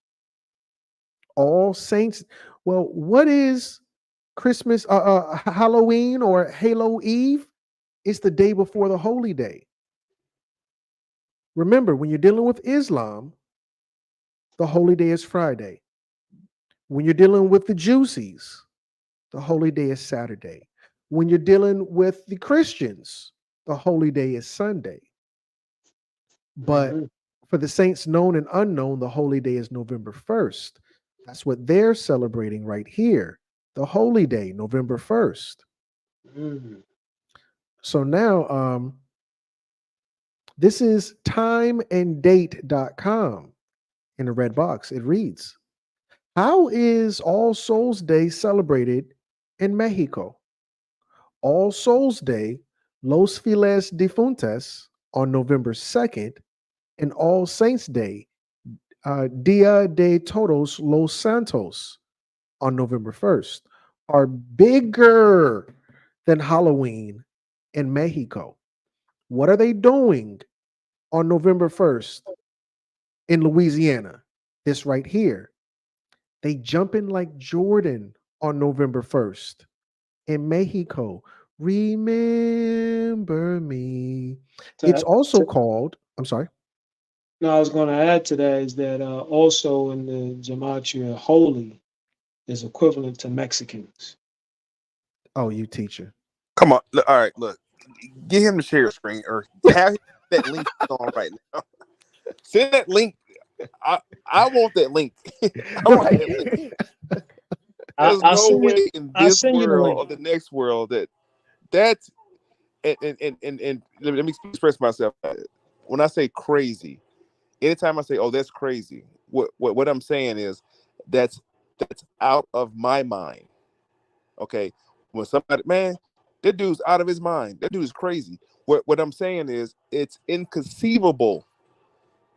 All Saints. Well, what is Christmas, Halloween or Halo Eve? It's the day before the holy day. Remember, when you're dealing with Islam, the holy day is Friday. When you're dealing with the Juicies, the holy day is Saturday. When you're dealing with the Christians, the holy day is Sunday. But for the saints known and unknown, the holy day is November 1st. That's what they're celebrating right here. The holy day, November 1st. So now, this is timeanddate.com in the red box. It reads, how is All Souls Day celebrated in Mexico? All Souls Day, Los Fieles Difuntos, on November 2nd, and All Saints Day, Dia de Todos los Santos, on November 1st, are bigger than Halloween in Mexico. What are they doing on November 1st in Louisiana? This right here. They jumping like Jordan on November 1st in Mexico. Remember me. It's also called, I'm sorry. No, I was going to add to that is that also in the Gematria, holy is equivalent to Mexicans. Oh, you teacher. Come on. All right, look. Get him to share your screen or have that link on right now. Send that link. I want that link. I want that link. There's no way in this world or the next world that's and let me express myself. When I say crazy, anytime I say, "Oh, that's crazy," what I'm saying is that's out of my mind. Okay, when somebody, man, that dude's out of his mind. That dude is crazy. What I'm saying is it's inconceivable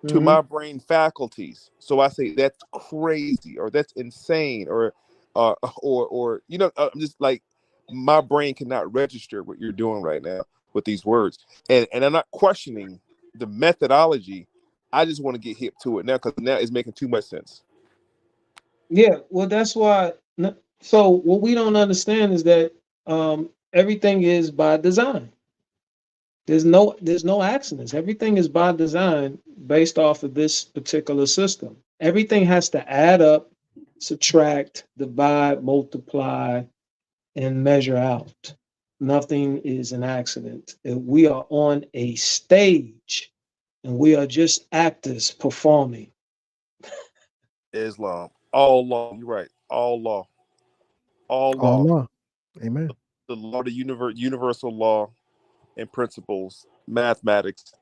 to my brain faculties. So I say that's crazy or that's insane or I'm just like my brain cannot register what you're doing right now with these words. And I'm not questioning the methodology. I just want to get hip to it now because now it's making too much sense. Yeah, well, that's why. So what we don't understand is that everything is by design. There's no accidents. Everything is by design based off of this particular system. Everything has to add up, subtract, divide, multiply, and measure out. Nothing is an accident. We are on a stage and we are just actors performing. Islam, all law. You're right. All law. All law. All law. Amen. The law, the universal law and principles, mathematics.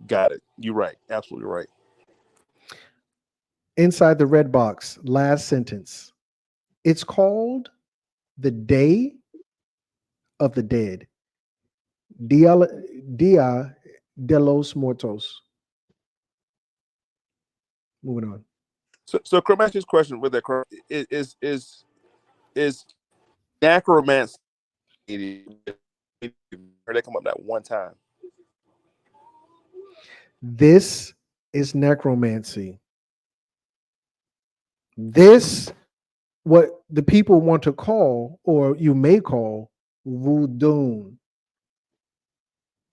Got it. You're right. Absolutely right. Inside the red box, last sentence. It's called the Day of the Dead. Dia de los Muertos. Moving on. So Crum, ask this question with that Crum, is necromancy or they come up that one time? This is necromancy. This, what the people want to call, or you may call, voodoo.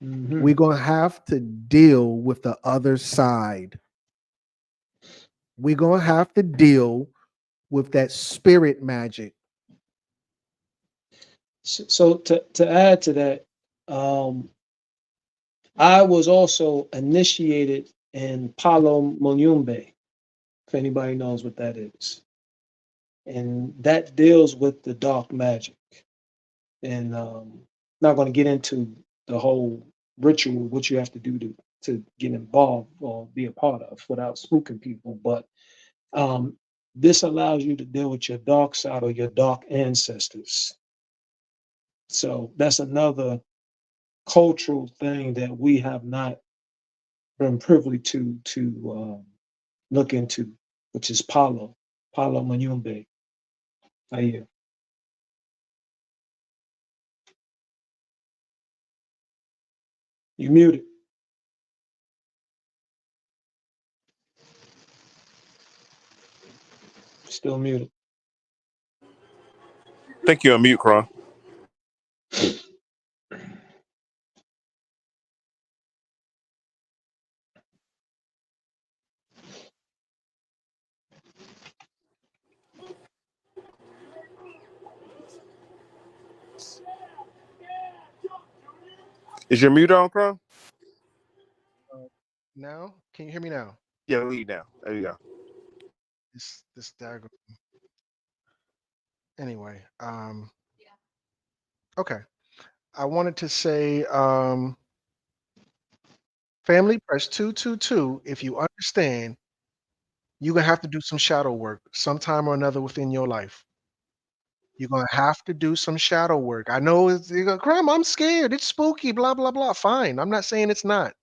We're going to have to deal with the other side. We're going to have to deal with that spirit magic. So to add to that, I was also initiated in Palo Mayombe, if anybody knows what that is. And that deals with the dark magic. And not going to get into the whole ritual, what you have to do to get involved or be a part of without spooking people. But this allows you to deal with your dark side or your dark ancestors. So that's another cultural thing that we have not been privy to look into, which is Palo Manyumbe. I hear. You muted. Still muted. I think you're on mute, Kron. Is your mute on, Kron? Now, can you hear me now? Yeah, lead now. There you go. This diagram. Anyway, okay. I wanted to say, family, press 222 if you understand. You're gonna have to do some shadow work sometime or another within your life. You're gonna have to do some shadow work. I know it's you go, Crime, I'm scared. It's spooky, blah, blah, blah. Fine. I'm not saying it's not.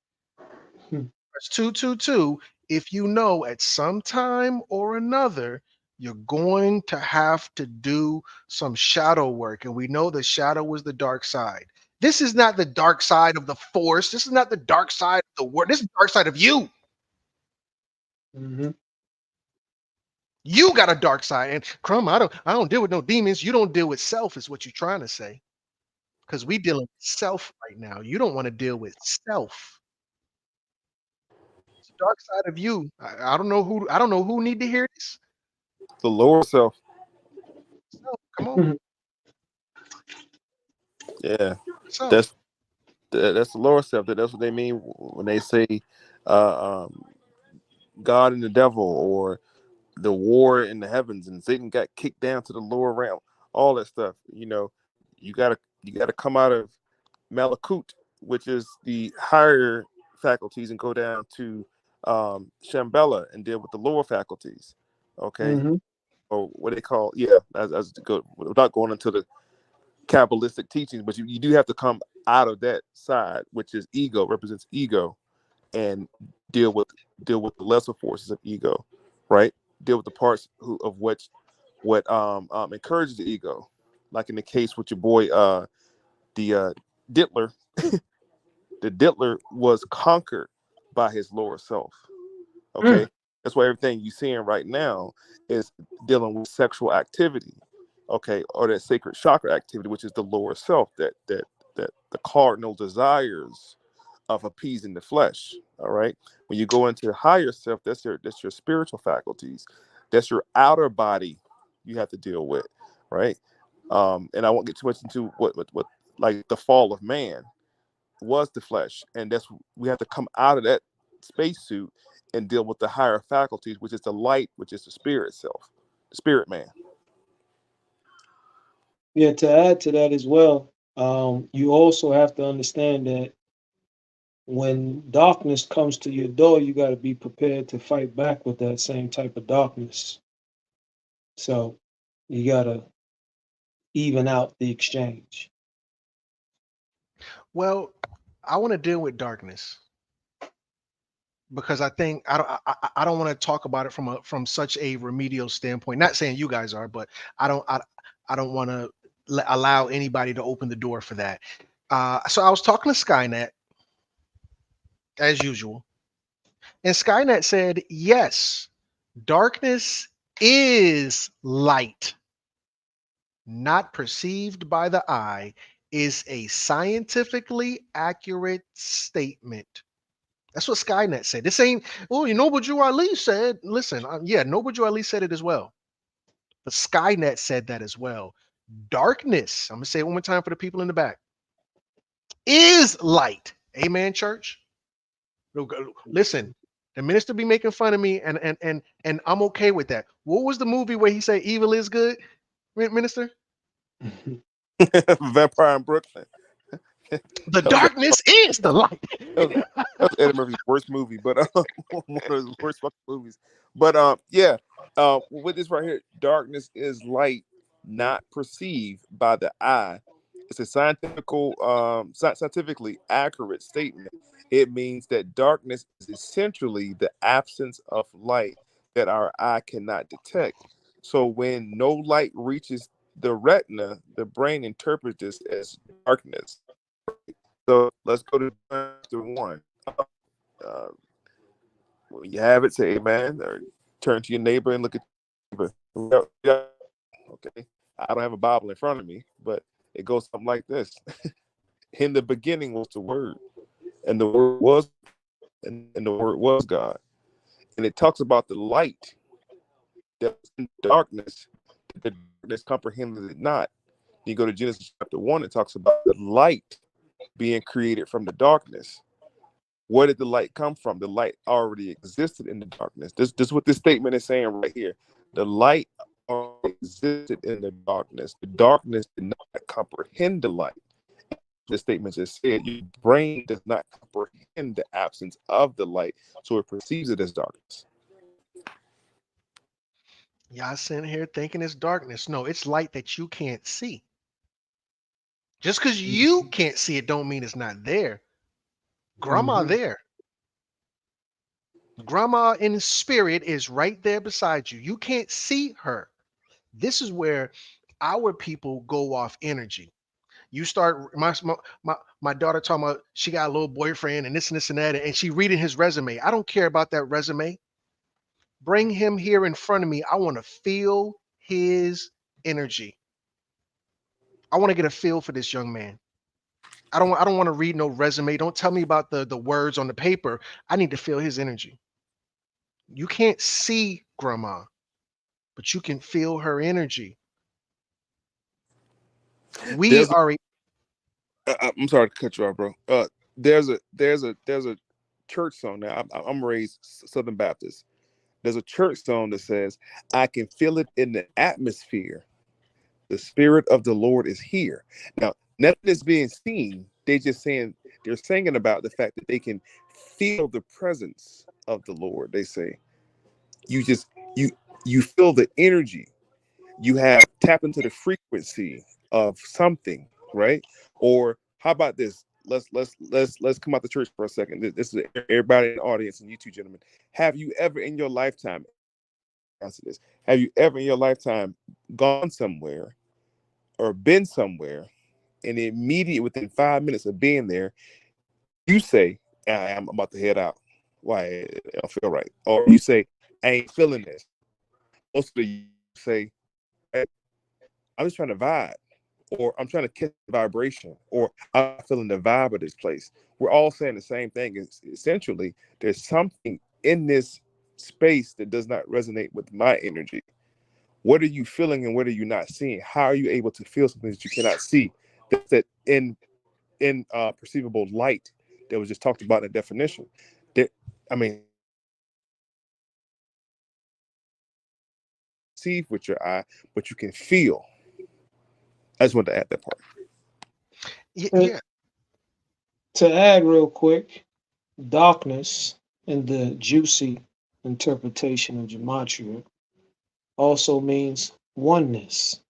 Press 222 if you know at some time or another you're going to have to do some shadow work. And we know the shadow is the dark side. This is not the dark side of the force. This is not the dark side of the world. This is the dark side of you. Mm-hmm. You got a dark side. And Crumb, I don't deal with no demons. You don't deal with self, is what you're trying to say. Because we dealing with self right now. You don't want to deal with self. It's the dark side of you. I don't know who need to hear this. The lower self. Self, come on. Yeah. Self. That's the lower self. That's what they mean when they say God and the devil, or the war in the heavens, and Satan got kicked down to the lower realm. All that stuff. You gotta come out of Malakut, which is the higher faculties, and go down to Shambhala and deal with the lower faculties. Okay. Mm-hmm. Or what they call, as to go, without going into the Kabbalistic teachings, but you do have to come out of that side, which is ego, represents ego, and deal with the lesser forces of ego, right? Deal with the parts of what encourages the ego, like in the case with your boy the Dittler. The Dittler was conquered by his lower self. Okay, that's why everything you're seeing right now is dealing with sexual activity, okay, or that sacred chakra activity, which is the lower self, that the cardinal desires of appeasing the flesh. All right, when you go into higher self, that's your spiritual faculties, that's your outer body you have to deal with, right? And I won't get too much into what like the fall of man was the flesh, and we have to come out of that spacesuit and deal with the higher faculties, which is the light, which is the spirit self, the spirit man. Yeah, to add to that as well, you also have to understand that when darkness comes to your door, you got to be prepared to fight back with that same type of darkness. So you got to even out the exchange. Well, I want to deal with darkness because I think I don't want to talk about it from such a remedial standpoint. Not saying you guys are, but I don't want to allow anybody to open the door for that. So I was talking to Skynet as usual, and Skynet said, yes, darkness is light, not perceived by the eye, is a scientifically accurate statement. That's what Skynet said. This ain't, Noble Drew Ali said, listen, Noble Drew Ali said it as well. But Skynet said that as well. Darkness, I'm going to say it one more time for the people in the back, is light. Amen, church? Listen, the minister be making fun of me, and I'm okay with that. What was the movie where he said evil is good, minister? Vampire in Brooklyn. The darkness is the light. That's Eddie Murphy's worst movie, but one of his worst fucking movies. But yeah, with this right here, darkness is light not perceived by the eye. It's a scientifically accurate statement. It means that darkness is essentially the absence of light that our eye cannot detect. So when no light reaches the retina, the brain interprets this as darkness. So let's go to chapter 1. Uh, when you have it, say amen, or turn to your neighbor and look at your neighbor. Okay. I don't have a Bible in front of me, but it goes something like this. In the beginning was the Word, and the Word was, and the Word was God. And it talks about the light that was in darkness, the darkness comprehended it not. You go to Genesis chapter 1, it talks about the light being created from the darkness. Where did the light come from? The light already existed in the darkness. This is what this statement is saying right here. The light already existed in the darkness. The darkness did not comprehend the light. The statement just said your brain does not comprehend the absence of the light, so it perceives it as darkness. Y'all sitting here thinking it's darkness. No, it's light that you can't see. Just because you can't see it don't mean it's not there. Grandma there. Grandma in spirit is right there beside you. You can't see her. This is where our people go off energy. You start my daughter talking about she got a little boyfriend and this and that, and she reading his resume. I don't care about that resume. Bring him here in front of me. I want to feel his energy. I want to get a feel for this young man. I don't want to read no resume. Don't tell me about the words on the paper. I need to feel his energy. You can't see grandma, but you can feel her energy. I'm sorry to cut you off, bro. There's a church song now. I'm raised Southern Baptist. There's a church song that says, "I can feel it in the atmosphere. The Spirit of the Lord is here." Now, nothing is being seen. They're singing about the fact that they can feel the presence of the Lord. They say, you just you feel the energy. You have tap into the frequency of something, right? Or how about this? Let's come out the church for a second. This is everybody in the audience and you two gentlemen. Have you ever in your lifetime answer this? Have you ever in your lifetime gone somewhere or been somewhere and immediately within 5 minutes of being there, you say, I'm about to head out. Why? I don't feel right. Or you say, I ain't feeling this. Most of you say, hey, I'm just trying to vibe, or I'm trying to catch the vibration, or I'm feeling the vibe of this place. We're all saying the same thing. Essentially, there's something in this space that does not resonate with my energy. What are you feeling and what are you not seeing? How are you able to feel something that you cannot see? That's that in perceivable light that was just talked about in the definition. That, I mean, see with your eye, but you can feel. I just want to add that part. Yeah. To add real quick, darkness in the juicy interpretation of Gematria also means oneness.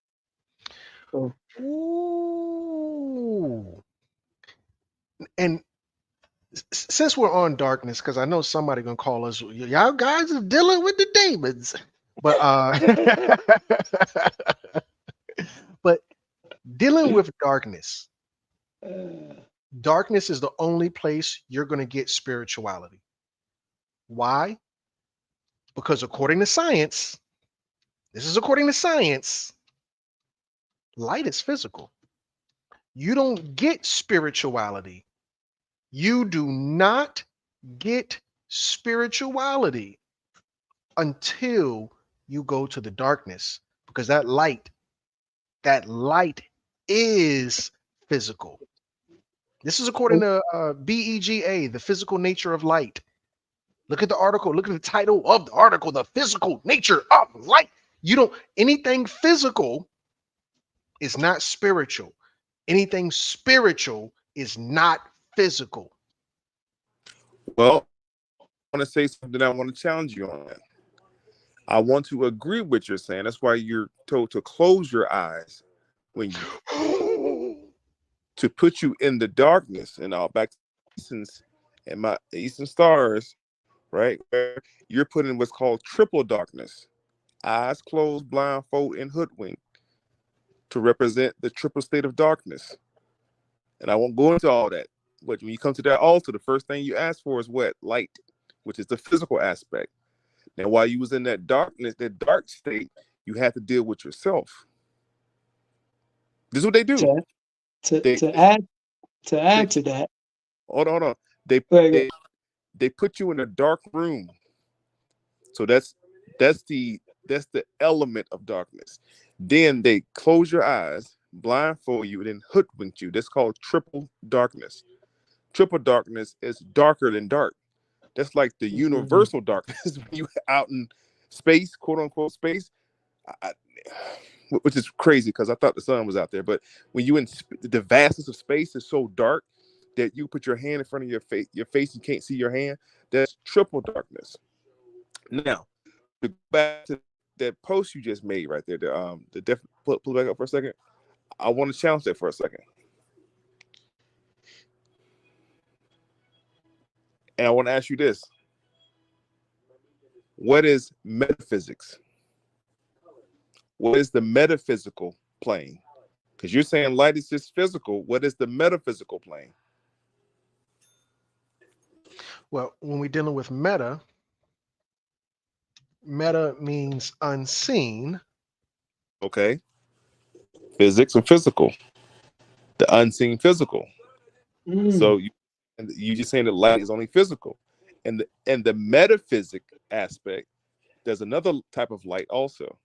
So, Ooh. And since we're on darkness, because I know somebody gonna call us, y'all guys are dealing with the demons. But but dealing with darkness. Darkness is the only place you're gonna get spirituality. Why? Because according to science, light is physical. You don't get spirituality. You do not get spirituality until you go to the darkness, because that light is physical. This is according to BEGA, the physical nature of light. Look at the article. Look at the title of the article, the physical nature of light. Anything physical is not spiritual. Anything spiritual is not physical. Well, I want to say something. I want to challenge you on that. I want to agree with what you're saying. That's why you're told to close your eyes when you to put you in the darkness. And I'll back to Eastern's and my Eastern stars, right? Where you're put in what's called triple darkness. Eyes closed, blindfold, and hoodwink to represent the triple state of darkness. And I won't go into all that. But when you come to that altar, the first thing you ask for is what? Light, which is the physical aspect. Now, while you was in that darkness, that dark state, you have to deal with yourself. This is what they do. To add to that. Hold on. They put you in a dark room. So that's the element of darkness. Then they close your eyes, blindfold you, and then hoodwink you. That's called triple darkness. Triple darkness is darker than dark. That's like the universal darkness when you out in space, quote unquote space, which is crazy because I thought the sun was out there. But when you in the vastness of space is so dark that you put your hand in front of your face, you can't see your hand. That's triple darkness. Now, to go back to that post you just made right there, pull it back up for a second. I want to challenge that for a second. And I want to ask you this. What is metaphysics? What is the metaphysical plane? Because you're saying light is just physical. What is the metaphysical plane? Well, when we're dealing with meta means unseen. Okay. Physics or physical. The unseen physical. So you just saying that light is only physical. And the metaphysic aspect, there's another type of light also.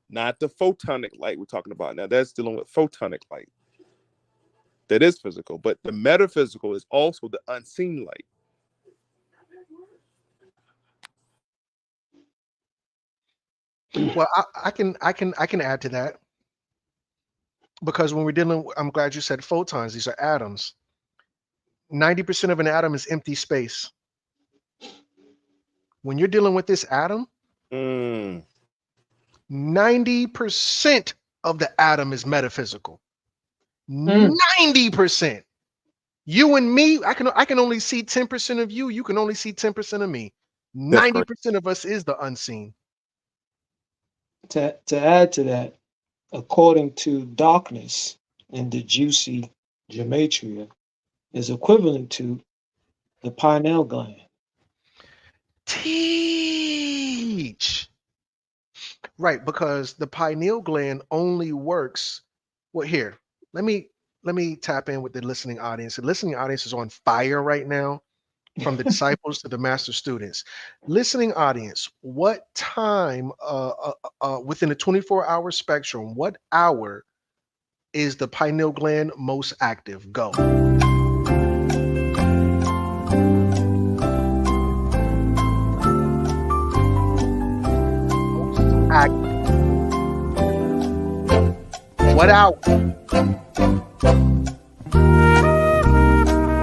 Not the photonic light we're talking about. Now that's dealing with photonic light. That is physical, but the metaphysical is also the unseen light. Well, I can add to that, because when we're dealing, I'm glad you said photons. These are atoms. 90% of an atom is empty space. When you're dealing with this atom, 90% of the atom is metaphysical. 90%. You and me, I can only see 10% of you. You can only see 10% of me. 90% of us is the unseen. To add to that, according to darkness in the juicy Gematria, is equivalent to the pineal gland. Teach. Right, because the pineal gland only works. Well, here, let me tap in with the listening audience. The listening audience is on fire right now, from the disciples to the master students. Listening audience, what time within a 24-hour spectrum, what hour is the pineal gland most active? Go. What hour?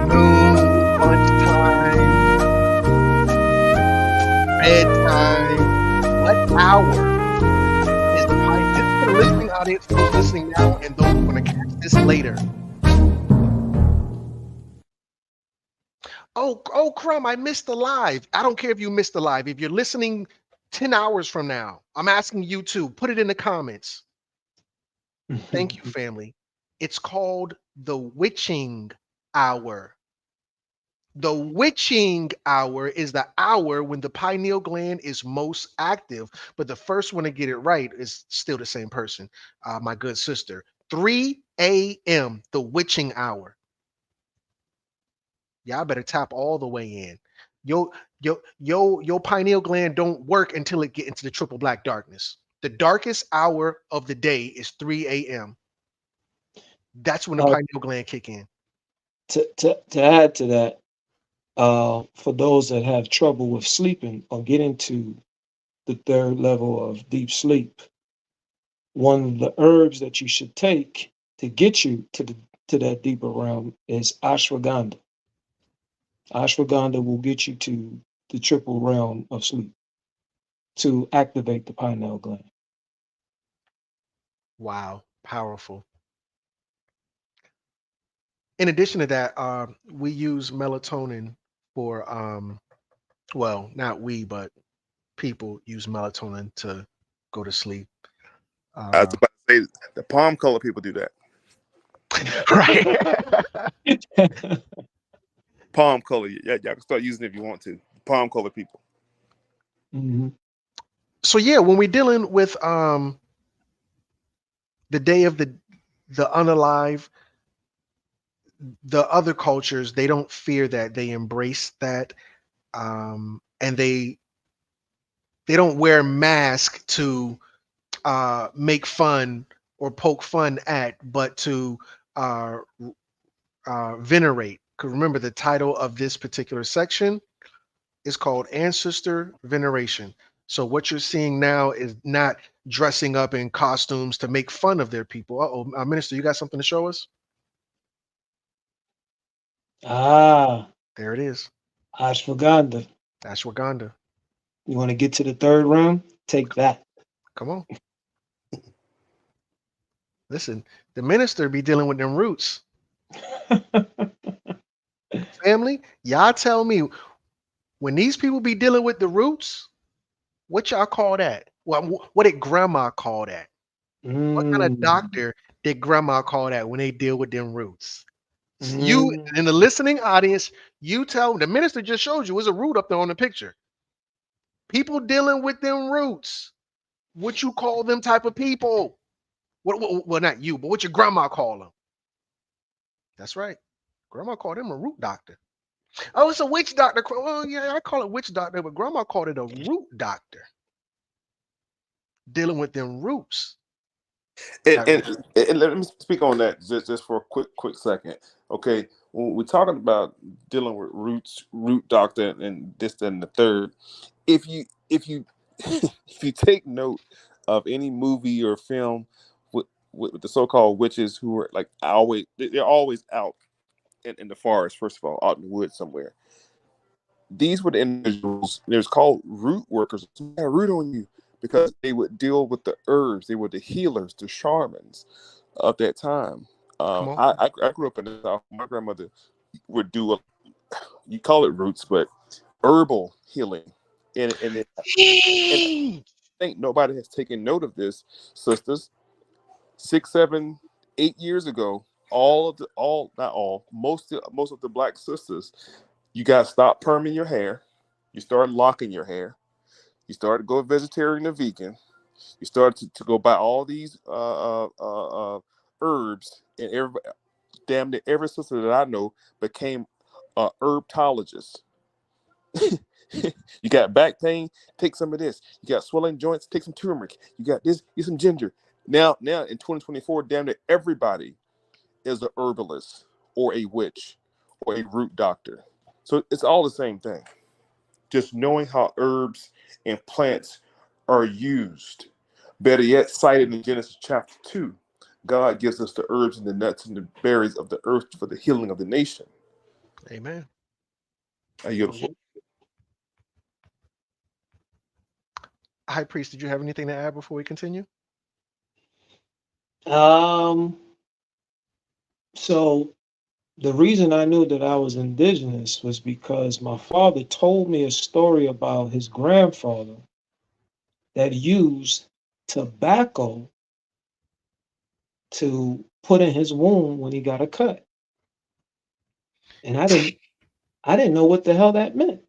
Noon, lunchtime, bedtime. What hour is the pineal? For the listening audience, those listening now and those who are going to catch this later. Oh, Crumb, I missed the live. I don't care if you missed the live. If you're listening 10 hours from now, I'm asking you to put it in the comments. Thank you, family. It's called the witching hour. The witching hour is the hour when the pineal gland is most active. But the first one to get it right is still the same person, my good sister. 3 a.m., the witching hour. Y'all better tap all the way in. Your pineal gland don't work until it get into the triple black darkness. The darkest hour of the day is 3 a.m. That's when the pineal gland kick in. To add to that, for those that have trouble with sleeping or get into the third level of deep sleep, one of the herbs that you should take to get you to that deeper realm is ashwagandha. Ashwagandha will get you to the triple realm of sleep. to activate the pineal gland. Wow, powerful. In addition to that, we use melatonin for well, not we, but people use melatonin to go to sleep. I was about to say the palm color people do that. Right. Palm color. Yeah, y'all can start using it if you want to. Palm color people. Mm-hmm. So yeah, when we're dealing with the day of the unalive, the other cultures, they don't fear that, they embrace that, and they don't wear masks to make fun or poke fun at, but to uh, venerate. Because remember, the title of this particular section is called Ancestor Veneration. So what you're seeing now is not dressing up in costumes to make fun of their people. Uh-oh, Minister, you got something to show us? Ah, There it is. ashwagandha. Ashwagandha. You want to get to the third round? Take that. Come on. Listen, the minister be dealing with them roots. Family, y'all tell me, when these people be dealing with the roots, what y'all call that? What did grandma call that? What kind of doctor did grandma call that when they deal with them roots? You in the listening audience, you tell the minister just showed you, there's a root up there on the picture. People dealing with them roots. What you call them type of people? Well, not you, but what your grandma call them? That's right. Grandma called him a root doctor. Oh, it's a witch doctor. Well, yeah, I call it witch doctor, but grandma called it a root doctor. Dealing with them roots. And let me speak on that just for a quick second. Okay, when we're talking about dealing with root doctor, and this and the third, if you if you take note of any movie or film with the so-called witches who are like they're always out in the forest, first of all, out in the woods somewhere. These were the individuals. There's called root workers. Yeah, root on you, because they would deal with the herbs. They were the healers, the shamans of that time. Come on. I grew up in the South. My grandmother would do you call it roots, but herbal healing. And I think nobody has taken note of this, sisters. 6, 7, 8 years ago, most of the black sisters, you got to stop perming your hair. You start locking your hair. You start to go vegetarian or vegan. You start to go buy all these herbs, and damn near every sister that I know became a herbtologist. You got back pain, take some of this. You got swelling joints, take some turmeric. You got this, get some ginger. Now in 2024, damn near everybody is a herbalist or a witch or a root doctor. So it's all the same thing. Just knowing how herbs and plants are used. Better yet, cited in Genesis chapter 2, God gives us the herbs and the nuts and the berries of the earth for the healing of the nation. Amen. I yield the floor. High priest, did you have anything to add before we continue? So the reason I knew that I was indigenous was because my father told me a story about his grandfather that used tobacco to put in his wound when he got a cut. And I didn't know what the hell that meant.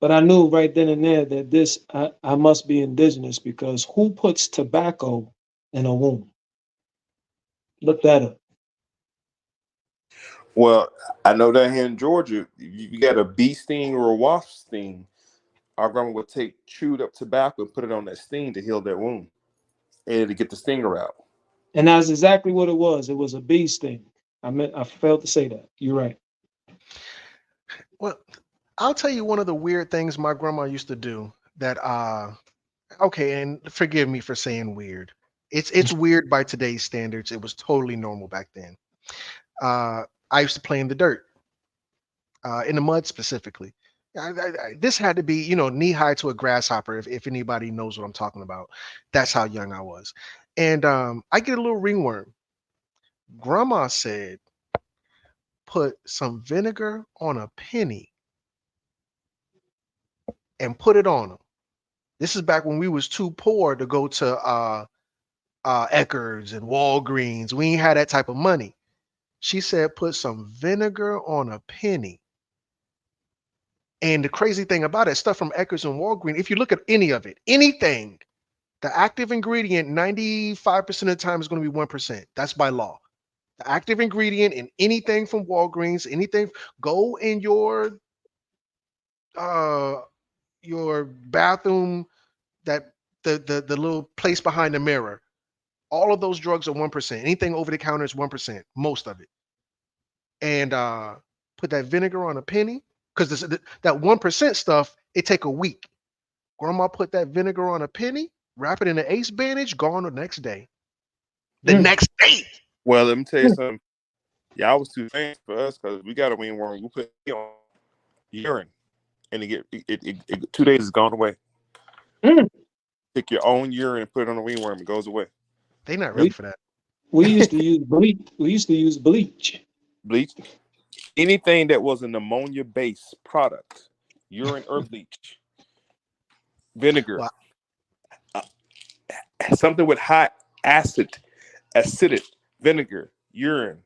But I knew right then and there that I must be indigenous, because who puts tobacco in a wound? Look that up. Well, I know that here in Georgia, you got a bee sting or a wasp sting. Our grandma would take chewed up tobacco and put it on that sting to heal that wound and to get the stinger out. And that's exactly what it was. It was a bee sting. I failed to say that. You're right. Well, I'll tell you one of the weird things my grandma used to do that okay, and forgive me for saying weird. It's weird by today's standards. It was totally normal back then. I used to play in the dirt, in the mud specifically. This had to be, you know, knee high to a grasshopper. If anybody knows what I'm talking about, that's how young I was. And I get a little ringworm. Grandma said, put some vinegar on a penny and put it on them. This is back when we was too poor to go to Eckerd's and Walgreens. We ain't had that type of money. She said, put some vinegar on a penny. And the crazy thing about it, stuff from Eckerd's and Walgreens, if you look at any of it, anything, the active ingredient 95% of the time is going to be 1%. That's by law. The active ingredient in anything from Walgreens, anything, go in your bathroom, that the little place behind the mirror. All of those drugs are 1%. Anything over the counter is 1%, most of it. And put that vinegar on a penny, because that 1% stuff, it take a week. Grandma put that vinegar on a penny, wrap it in an ace bandage, gone the next day. The next day. Well, let me tell you something. Y'all was too fancy for us because we got a wingworm. We put it on urine, and it 2 days is gone away. Pick your own urine and put it on the wingworm. It goes away. They not ready for that. We used to use bleach. We used to use bleach. Bleach. Anything that was an ammonia-based product, urine or bleach, vinegar, something with high acidic vinegar, urine,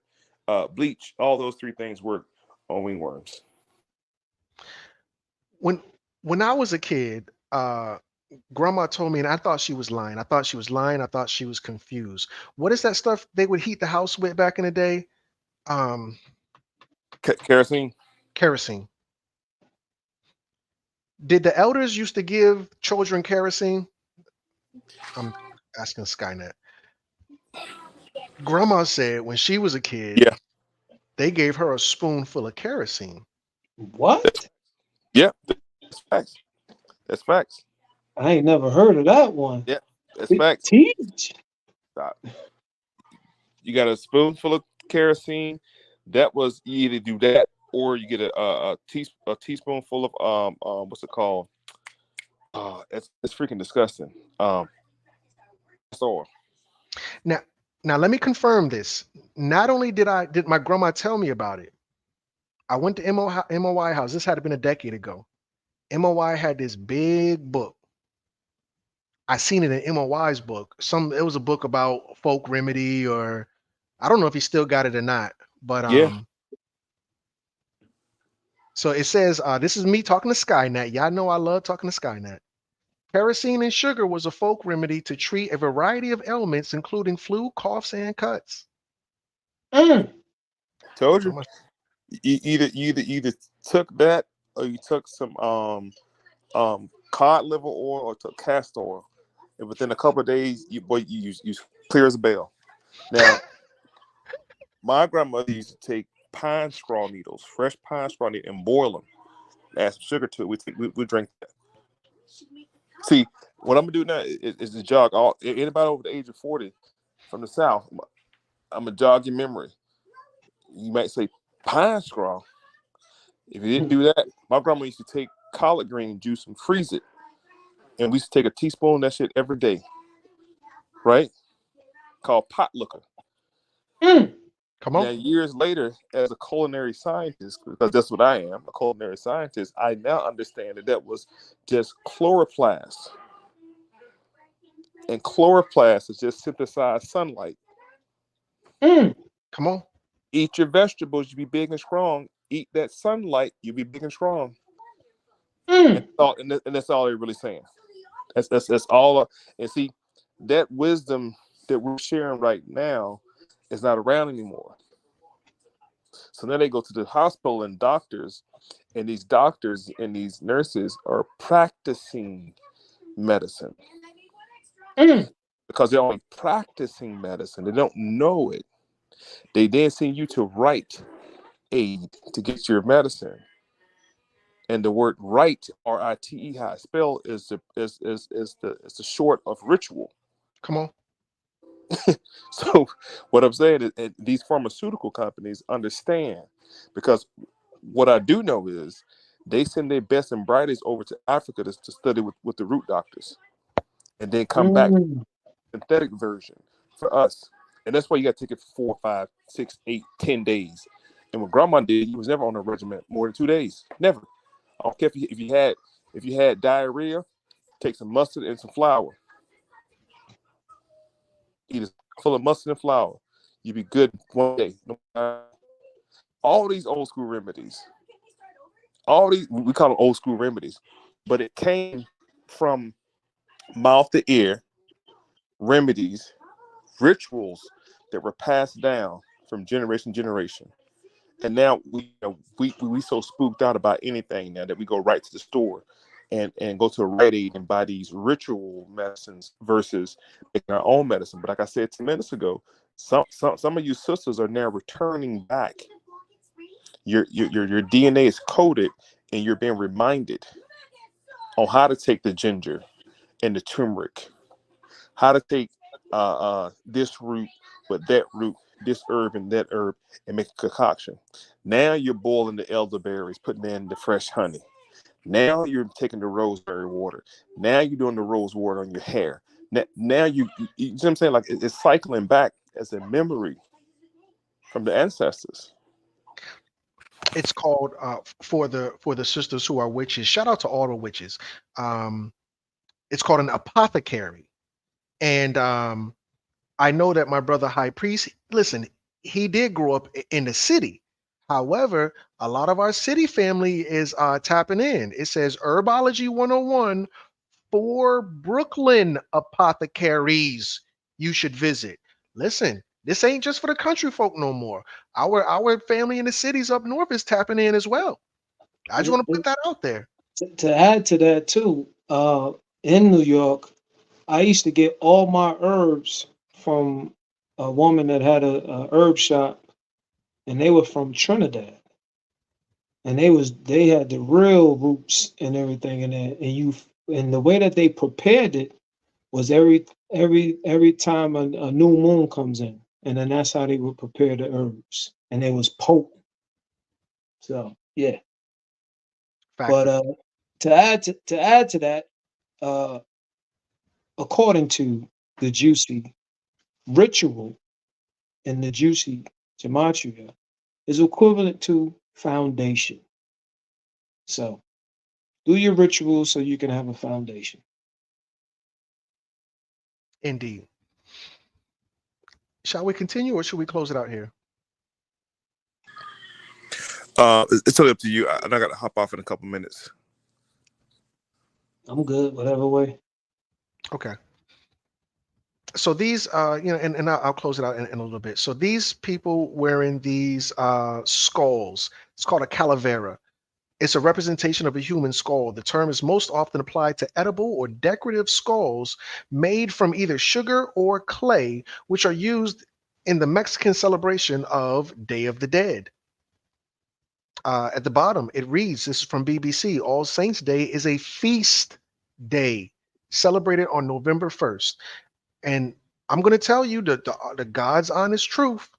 bleach. All those three things work on wingworms. When I was a kid, Grandma told me, and I thought she was lying. I thought she was confused. What is that stuff they would heat the house with back in the day? Kerosene. Kerosene. Did the elders used to give children kerosene? I'm asking Skynet. Grandma said when she was a kid, they gave her a spoonful of kerosene. What? Yeah, that's facts. That's facts. I ain't never heard of that one. Yeah, that's facts. Teach. Stop. You got a spoonful of kerosene. That was, you either do that or you get a teaspoonful of what's it called? It's freaking disgusting. Oil. Now let me confirm this. Not only did my grandma tell me about it, I went to M.O.I house. This had been a decade ago. M.O.I had this big book. I seen it in M.O.I's book. It was a book about folk remedy, or I don't know if he still got it or not. But so it says, this is me talking to Skynet. Y'all know I love talking to Skynet. Kerosene and sugar was a folk remedy to treat a variety of ailments, including flu, coughs, and cuts. Told you. You either took that or you took some cod liver oil or took castor oil, and within a couple of days, you clear as a bell. Now, my grandmother used to take pine straw needles, fresh pine straw needles, and boil them. Add some sugar to it. We drink that. See, what I'm gonna do now is to jog anybody over the age of 40 from the South. I'm gonna jog your memory. You might say pine straw. If you didn't do that, my grandma used to take collard green juice and freeze it, and we used to take a teaspoon of that shit every day. Right? Called pot liquor. Come on. Now, years later, as a culinary scientist, because that's what I am, a culinary scientist, I now understand that was just chloroplast. And chloroplast is just synthesized sunlight. Come on. Eat your vegetables, you be big and strong. Eat that sunlight, you be big and strong. And that's all they're really saying. That's all. And see, that wisdom that we're sharing right now is not around anymore. So then they go to the hospital and doctors and these nurses are practicing medicine. Because they're only practicing medicine. They don't know it. They then send you to write aid to get your medicine. And the word "rite" R-I-T-E, how it's spelled, is the short of ritual. Come on. So what I'm saying is these pharmaceutical companies understand, because what I do know is They send their best and brightest over to Africa to study with the root doctors, and then come back synthetic version for us. And that's why you got to take it for 4, 5, 6, 8, 10 days. And what grandma did, he was never on a regiment more than 2 days. Never. I don't care if you had diarrhea, take some mustard and some flour. Eat it full of mustard and flour. You be good one day. All these old school remedies. All these, we call them old school remedies, but it came from mouth to ear remedies, rituals that were passed down from generation to generation. And now we so spooked out about anything now that we go right to the store and go to a Rite Aid and buy these ritual medicines versus making our own medicine. But like I said 10 minutes ago, some of you sisters are now returning back. Your DNA is coded, and you're being reminded on how to take the ginger and the turmeric, how to take this root with that root, this herb and that herb, and make a concoction. Now you're boiling the elderberries, putting in the fresh honey. Now you're taking the rosemary water. Now you're doing the rose water on your hair. Now you know what I'm saying? Like it's cycling back as a memory from the ancestors. It's called for the sisters who are witches. Shout out to all the witches. It's called an apothecary, and I know that my brother High Priest. Listen, he did grow up in the city. However, a lot of our city family is tapping in. It says Herbology 101 for Brooklyn apothecaries you should visit. Listen, this ain't just for the country folk no more. Our family in the cities up north is tapping in as well. I just want to put that out there. To add to that too, in New York, I used to get all my herbs from a woman that had a herb shop, and they were from Trinidad, and they had the real roots and everything in there. And the way that they prepared it was every time a new moon comes in, and then that's how they would prepare the herbs, and it was potent. So yeah. But to add to that, according to the juicy ritual and the juicy gematria, is equivalent to foundation. So do your rituals so you can have a foundation. Indeed. Shall we continue or should we close it out here? It's totally up to you. I got to hop off in a couple minutes. I'm good, whatever way. Okay. So these, and I'll close it out in a little bit. So these people wearing these skulls, it's called a calavera. It's a representation of a human skull. The term is most often applied to edible or decorative skulls made from either sugar or clay, which are used in the Mexican celebration of Day of the Dead. At the bottom, it reads, this is from BBC, All Saints Day is a feast day celebrated on November 1st. And I'm going to tell you the God's honest truth.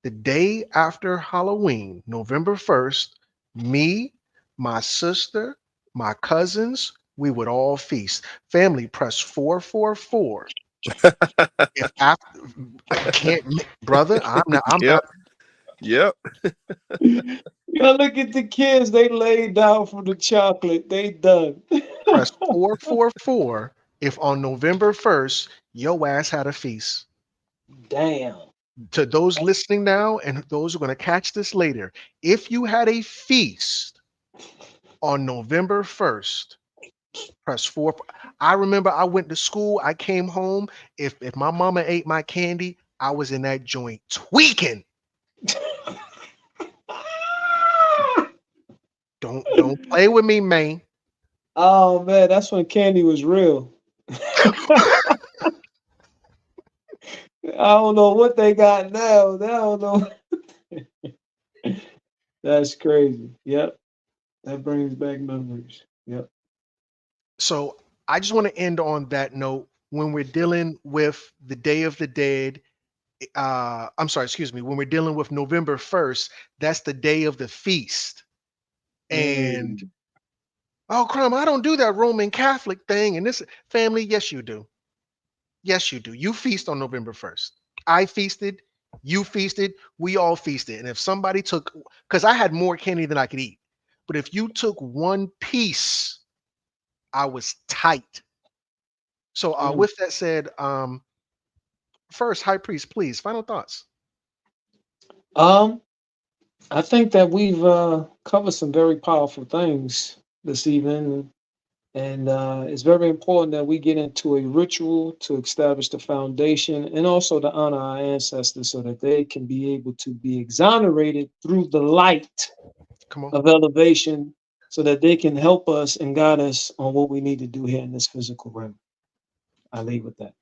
The day after Halloween, November 1st, me, my sister, my cousins, we would all feast. Family, press 444. If after, I can't, brother, I'm not. Yep. You look at the kids, they laid down for the chocolate. They done. Press 444 if on November 1st, your ass had a feast. Damn. To those listening now and those who are going to catch this later, if you had a feast on November 1st, press 4. I remember I went to school. I came home. If my mama ate my candy, I was in that joint tweaking. Don't play with me, man. Oh man, that's when candy was real. I don't know what they got now. I don't know. That's crazy. Yep. That brings back memories. Yep. So I just want to end on that note. When we're dealing with the Day of the Dead, I'm sorry, excuse me. When we're dealing with November 1st, that's the day of the feast. And oh, Crumb, I don't do that Roman Catholic thing. And this family, yes, you do. Yes, you do. You feast on November 1st. I feasted. You feasted. We all feasted. And if somebody took, because I had more candy than I could eat, but if you took one piece, I was tight. So with that said, first, High Priest, please, final thoughts. I think that we've covered some very powerful things this evening. And it's very important that we get into a ritual to establish the foundation and also to honor our ancestors so that they can be able to be exonerated through the light of elevation so that they can help us and guide us on what we need to do here in this physical realm. I leave with that.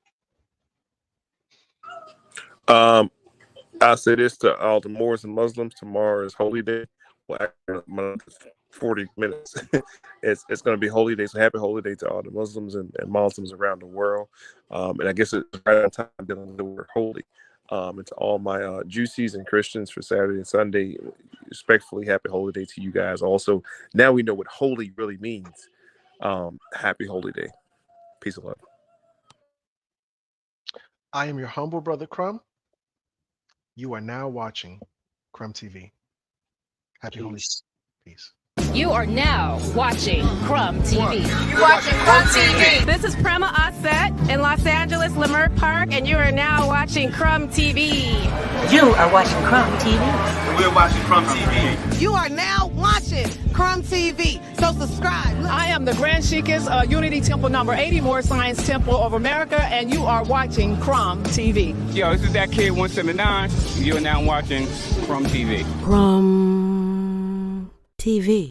I'll say this to all the Moors and Muslims: tomorrow is Holy Day. Well, actually, 40 minutes. it's going to be Holy Day. So happy Holy Day to all the Muslims and Muslims around the world. And I guess it's right on time dealing with the word holy. And to all my Juicies and Christians for Saturday and Sunday, respectfully, happy Holy Day to you guys. Also, now we know what holy really means. Happy Holy Day. Peace and love. I am your humble brother, Crumb. You are now watching Crumb TV. Happy Holy Day. Peace. You are now watching Crumb TV. You're watching Crumb TV. This is Prema Asset in Los Angeles, Leimert Park, and you are now watching Crumb TV. You are watching Crumb TV. We're watching Crumb TV. You are now watching Crumb TV. So subscribe. I am the Grand Sheikess, Unity Temple number 80, Moore Science Temple of America, and you are watching Crumb TV. Yo, this is that kid 179. You are now watching Crumb TV. Crumb TV.